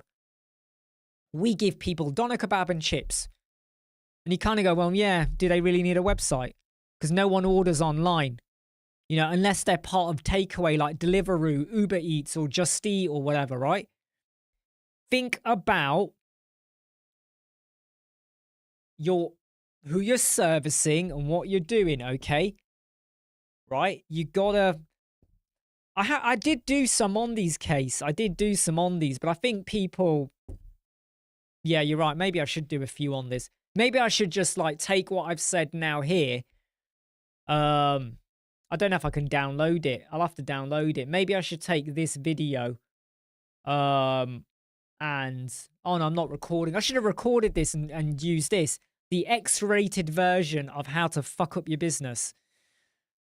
We give people doner kebab and chips. And you kind of go, well, yeah, do they really need a website? Because no one orders online. Unless they're part of takeaway like Deliveroo, Uber Eats, or Just Eat, or whatever, right? Think about who you're servicing and what you're doing, okay? Right? You gotta... I did do some on these, Case. I did do some on these, but I think people... Yeah, you're right. Maybe I should do a few on this. Maybe I should just, take what I've said now here. I don't know if I can download it. I'll have to download it. Maybe I should take this video. And... Oh, no, I'm not recording. I should have recorded this and used this. The X-rated version of how to fuck up your business.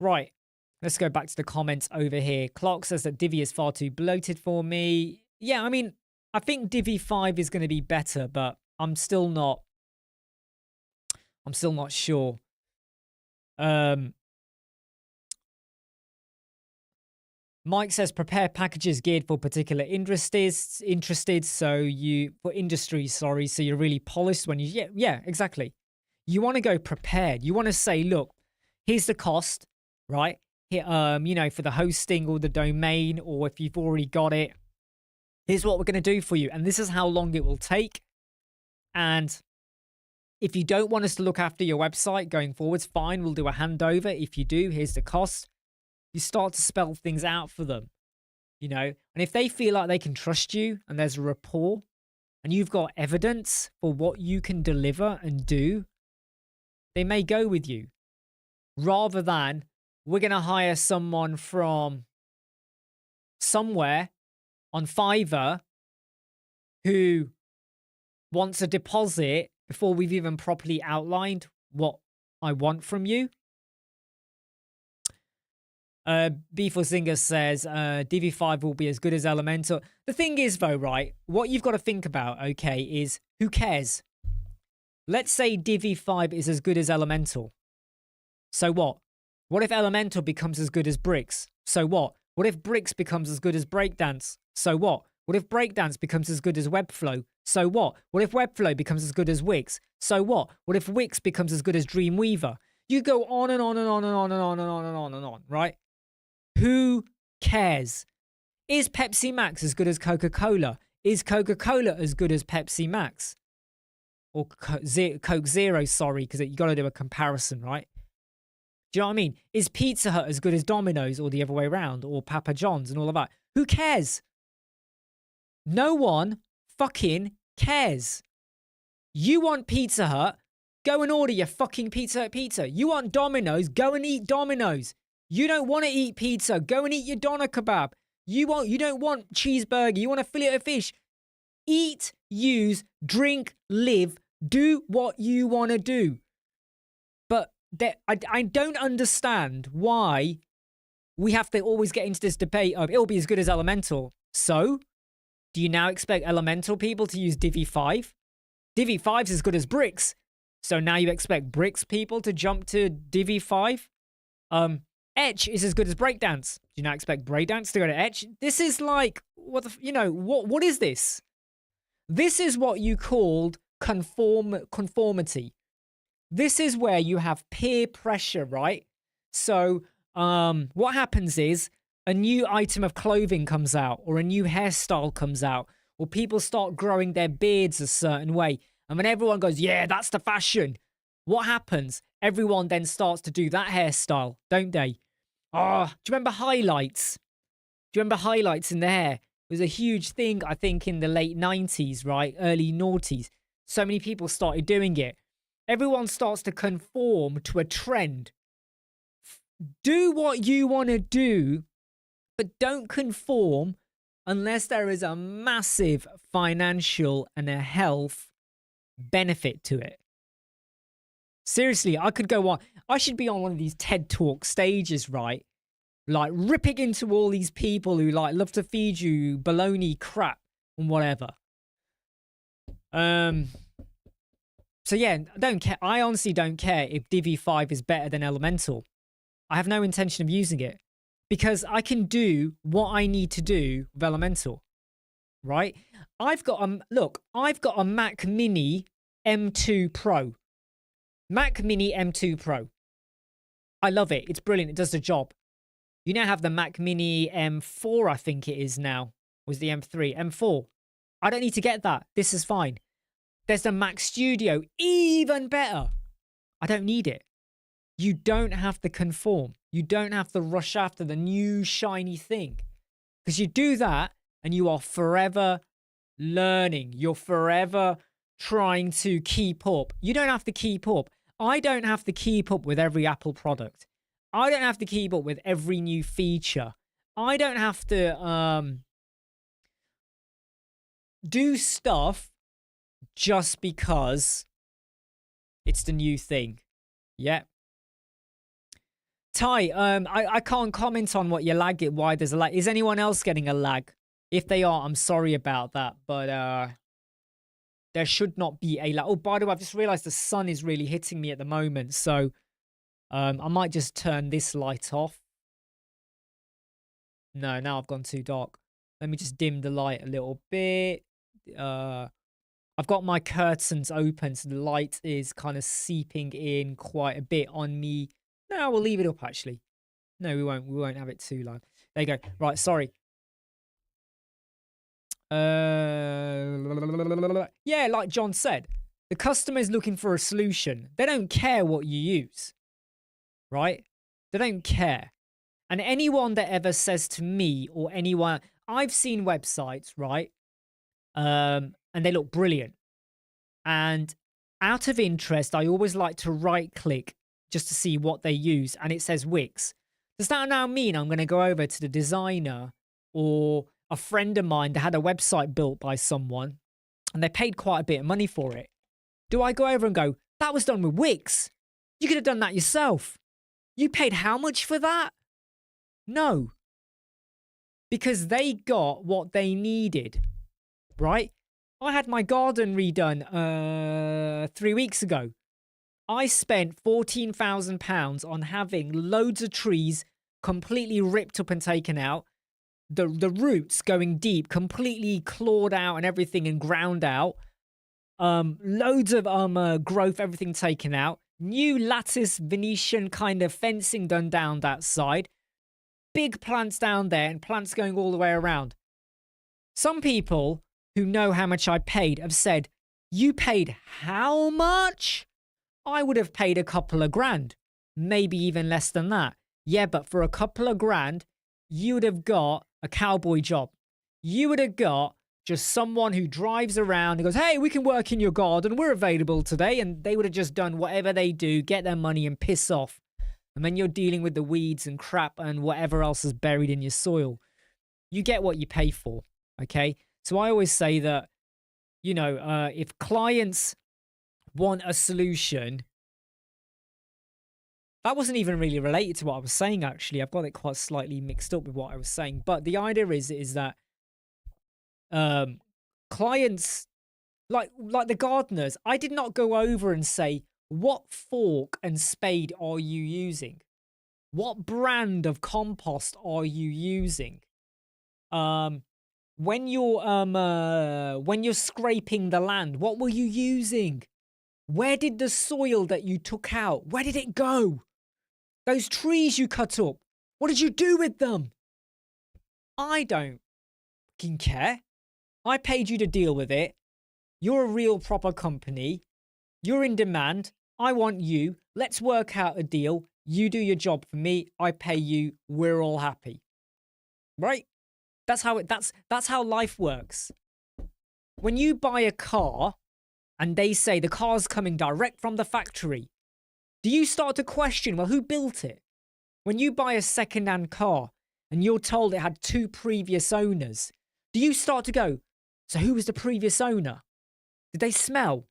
Right. Let's go back to the comments over here. Clark says that Divi is far too bloated for me. Yeah, I mean, I think Divi 5 is going to be better, but I'm still not sure. Mike says prepare packages geared for particular industries, so you're really polished when you yeah, exactly. You want to go prepared. You want to say, look, here's the cost, right? Here, for the hosting or the domain, or if you've already got it, here's what we're going to do for you, and this is how long it will take. And if you don't want us to look after your website going forwards, fine, we'll do a handover. If you do, here's the cost. You start to spell things out for them, and if they feel like they can trust you and there's a rapport and you've got evidence for what you can deliver and do, they may go with you, rather than we're going to hire someone from somewhere on Fiverr who wants a deposit before we've even properly outlined what I want from you. B4 Singer says DV5 will be as good as Elementor. The thing is, though, right, what you've got to think about, okay, is who cares? Let's say DV5 is as good as Elementor. So what? What if Elementor becomes as good as Bricks? So what? What if Bricks becomes as good as Breakdance? So what? What if Breakdance becomes as good as Webflow? So what? What if Webflow becomes as good as Wix? So what? What if Wix becomes as good as Dreamweaver? You go on and on and on and on and on and on and on and on, right? Who cares? Is Pepsi Max as good as Coca-Cola? Is Coca-Cola as good as Pepsi Max? Or Coke Zero, sorry, because you got to do a comparison, right? Do you know what I mean? Is Pizza Hut as good as Domino's, or the other way around, or Papa John's and all of that? Who cares? No one fucking cares. You want Pizza Hut? Go and order your fucking Pizza Hut pizza. You want Domino's? Go and eat Domino's. You don't want to eat pizza? Go and eat your doner kebab. You don't want cheeseburger? You want a fillet of fish? Eat, use, drink, live Do what you want to do. But I don't understand why we have to always get into this debate of it'll be as good as Elementor. So, do you now expect Elementor people to use Divi 5? Divi 5's as good as Bricks. So now you expect Bricks people to jump to Divi 5? Etch is as good as Breakdance. Do you now expect Breakdance to go to Etch? This is like, what is this? This is what you called conformity. This is where you have peer pressure, right? So, what happens is a new item of clothing comes out, or a new hairstyle comes out, or people start growing their beards a certain way. And when everyone goes, yeah, that's the fashion, what happens? Everyone then starts to do that hairstyle, don't they? Oh, do you remember highlights? Do you remember highlights in the hair? It was a huge thing, I think, in the late 90s, right? Early noughties. So many people started doing it. Everyone starts to conform to a trend. Do what you want to do, but don't conform unless there is a massive financial and a health benefit to it. Seriously, I could go on. I should be on one of these TED Talk stages, right? Like ripping into all these people who like love to feed you baloney crap and whatever. So yeah, I don't care. I honestly don't care if Divi 5 is better than Elementor. I have no intention of using it because I can do what I need to do with Elementor, right? I've got a Mac Mini M2 Pro. Mac Mini M2 Pro. I love it. It's brilliant. It does the job. You now have the Mac Mini M4, I think it is now. Was the M3? M4. I don't need to get that. This is fine. There's the Mac Studio. Even better. I don't need it. You don't have to conform. You don't have to rush after the new shiny thing. Because you do that and you are forever learning. You're forever trying to keep up. You don't have to keep up. I don't have to keep up with every Apple product. I don't have to keep up with every new feature. I don't have to do stuff just because it's the new thing. Yeah. Ty, I can't comment on what you lag it, why there's a lag. Is anyone else getting a lag? If they are, I'm sorry about that. But there should not be a lag. Oh, by the way, I've just realized the sun is really hitting me at the moment. So I might just turn this light off. No, now I've gone too dark. Let me just dim the light a little bit. I've got my curtains open, so the light is kind of seeping in quite a bit on me. No, we'll leave it up, actually. No, we won't. We won't have it too low. There you go. Right, sorry. Yeah, like John said, the customer is looking for a solution. They don't care what you use, right? They don't care. And anyone that ever says to me or anyone, I've seen websites, right? And they look brilliant. And out of interest, I always like to right click just to see what they use. And it says Wix. Does that now mean I'm going to go over to the designer or a friend of mine that had a website built by someone and they paid quite a bit of money for it? Do I go over and go, that was done with Wix? You could have done that yourself. You paid how much for that? No. Because they got what they needed, right? I had my garden redone 3 weeks ago. I spent £14,000 on having loads of trees completely ripped up and taken out. The roots going deep, completely clawed out and everything and ground out. Loads of growth, everything taken out. New lattice Venetian kind of fencing done down that side. Big plants down there and plants going all the way around. Some people who know how much I paid have said, you paid how much? I would have paid a couple of grand, maybe even less than that. Yeah, but for a couple of grand, you would have got a cowboy job. You would have got just someone who drives around and goes, hey, we can work in your garden. We're available today. And they would have just done whatever they do, get their money and piss off. And then you're dealing with the weeds and crap and whatever else is buried in your soil. You get what you pay for, okay? So I always say that, you know, if clients want a solution. That wasn't even really related to what I was saying, actually. I've got it quite slightly mixed up with what I was saying. But the idea is that clients, like the gardeners, I did not go over and say, what fork and spade are you using? What brand of compost are you using? When you're scraping the land, what were you using? Where did the soil that you took out, where did it go? Those trees you cut up, what did you do with them? I don't fucking care. I paid you to deal with it. You're a real proper company. You're in demand. I want you. Let's work out a deal. You do your job for me. I pay you. We're all happy. Right? That's how life works. When you buy a car and they say the car's coming direct from the factory, do you start to question, well, who built it? When you buy a second-hand car and you're told it had 2 previous owners, do you start to go, so who was the previous owner? Did they smell?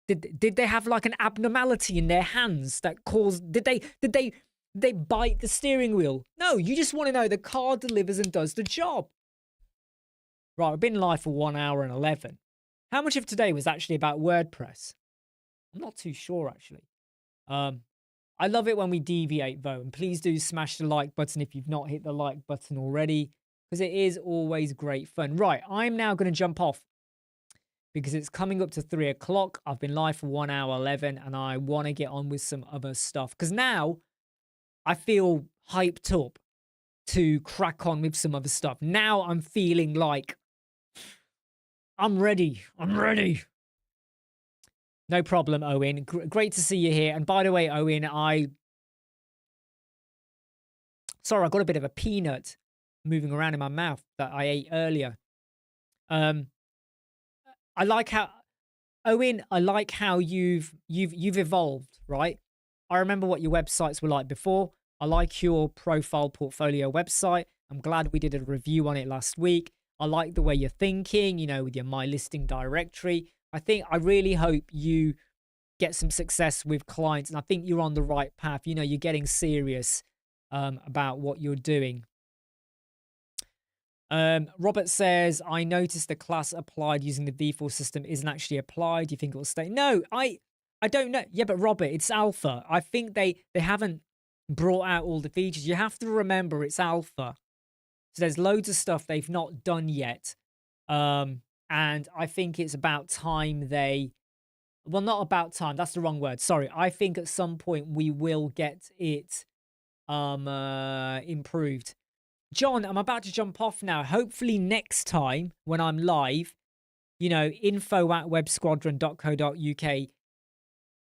Did they have like an abnormality in their hands that caused, did they bite the steering wheel? No, you just want to know the car delivers and does the job. Right, I've been live for 1 hour and 11. How much of today was actually about WordPress? I'm not too sure, actually. I love it when we deviate, though, and please do smash the like button if you've not hit the like button already, because it is always great fun. Right, I'm now going to jump off because it's coming up to 3 o'clock. I've been live for 1 hour 11, and I want to get on with some other stuff, because now I feel hyped up to crack on with some other stuff. Now I'm feeling like I'm ready. I'm ready. No problem, Owen. Great to see you here. And by the way, Owen, sorry, I got a bit of a peanut moving around in my mouth that I ate earlier. I like how, Owen, I like how you've evolved, right? I remember what your websites were like before. I like your profile portfolio website. I'm glad we did a review on it last week. I like the way you're thinking, you know, with your My Listing directory. I really hope you get some success with clients, and I think you're on the right path. You know, you're getting serious about what you're doing. Robert says, I noticed the class applied using the V4 system isn't actually applied. Do you think it will stay? No, I don't know. Yeah, but Robert, it's alpha. I think they haven't brought out all the features. You have to remember it's alpha. So there's loads of stuff they've not done yet. And I think it's about time well, not about time. That's the wrong word. Sorry. I think at some point we will get it improved. John, I'm about to jump off now. Hopefully next time when I'm live, you know, info@websquadron.co.uk.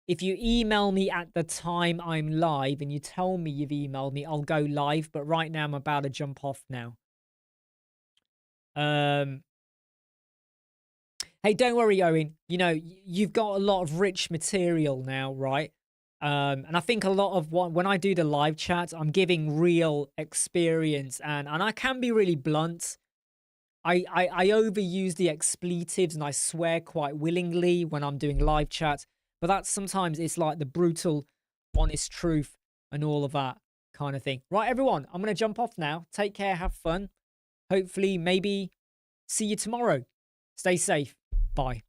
If you email me at the time I'm live and you tell me you've emailed me, I'll go live. But right now I'm about to jump off now. Hey, don't worry, Owen. You know, you've got a lot of rich material now, right? And I think a lot of when I do the live chats, I'm giving real experience, and I can be really blunt. I overuse the expletives and I swear quite willingly when I'm doing live chats, but that's sometimes it's like the brutal, honest truth and all of that kind of thing. Right, everyone, I'm going to jump off now. Take care, have fun. Hopefully, maybe see you tomorrow. Stay safe. Bye.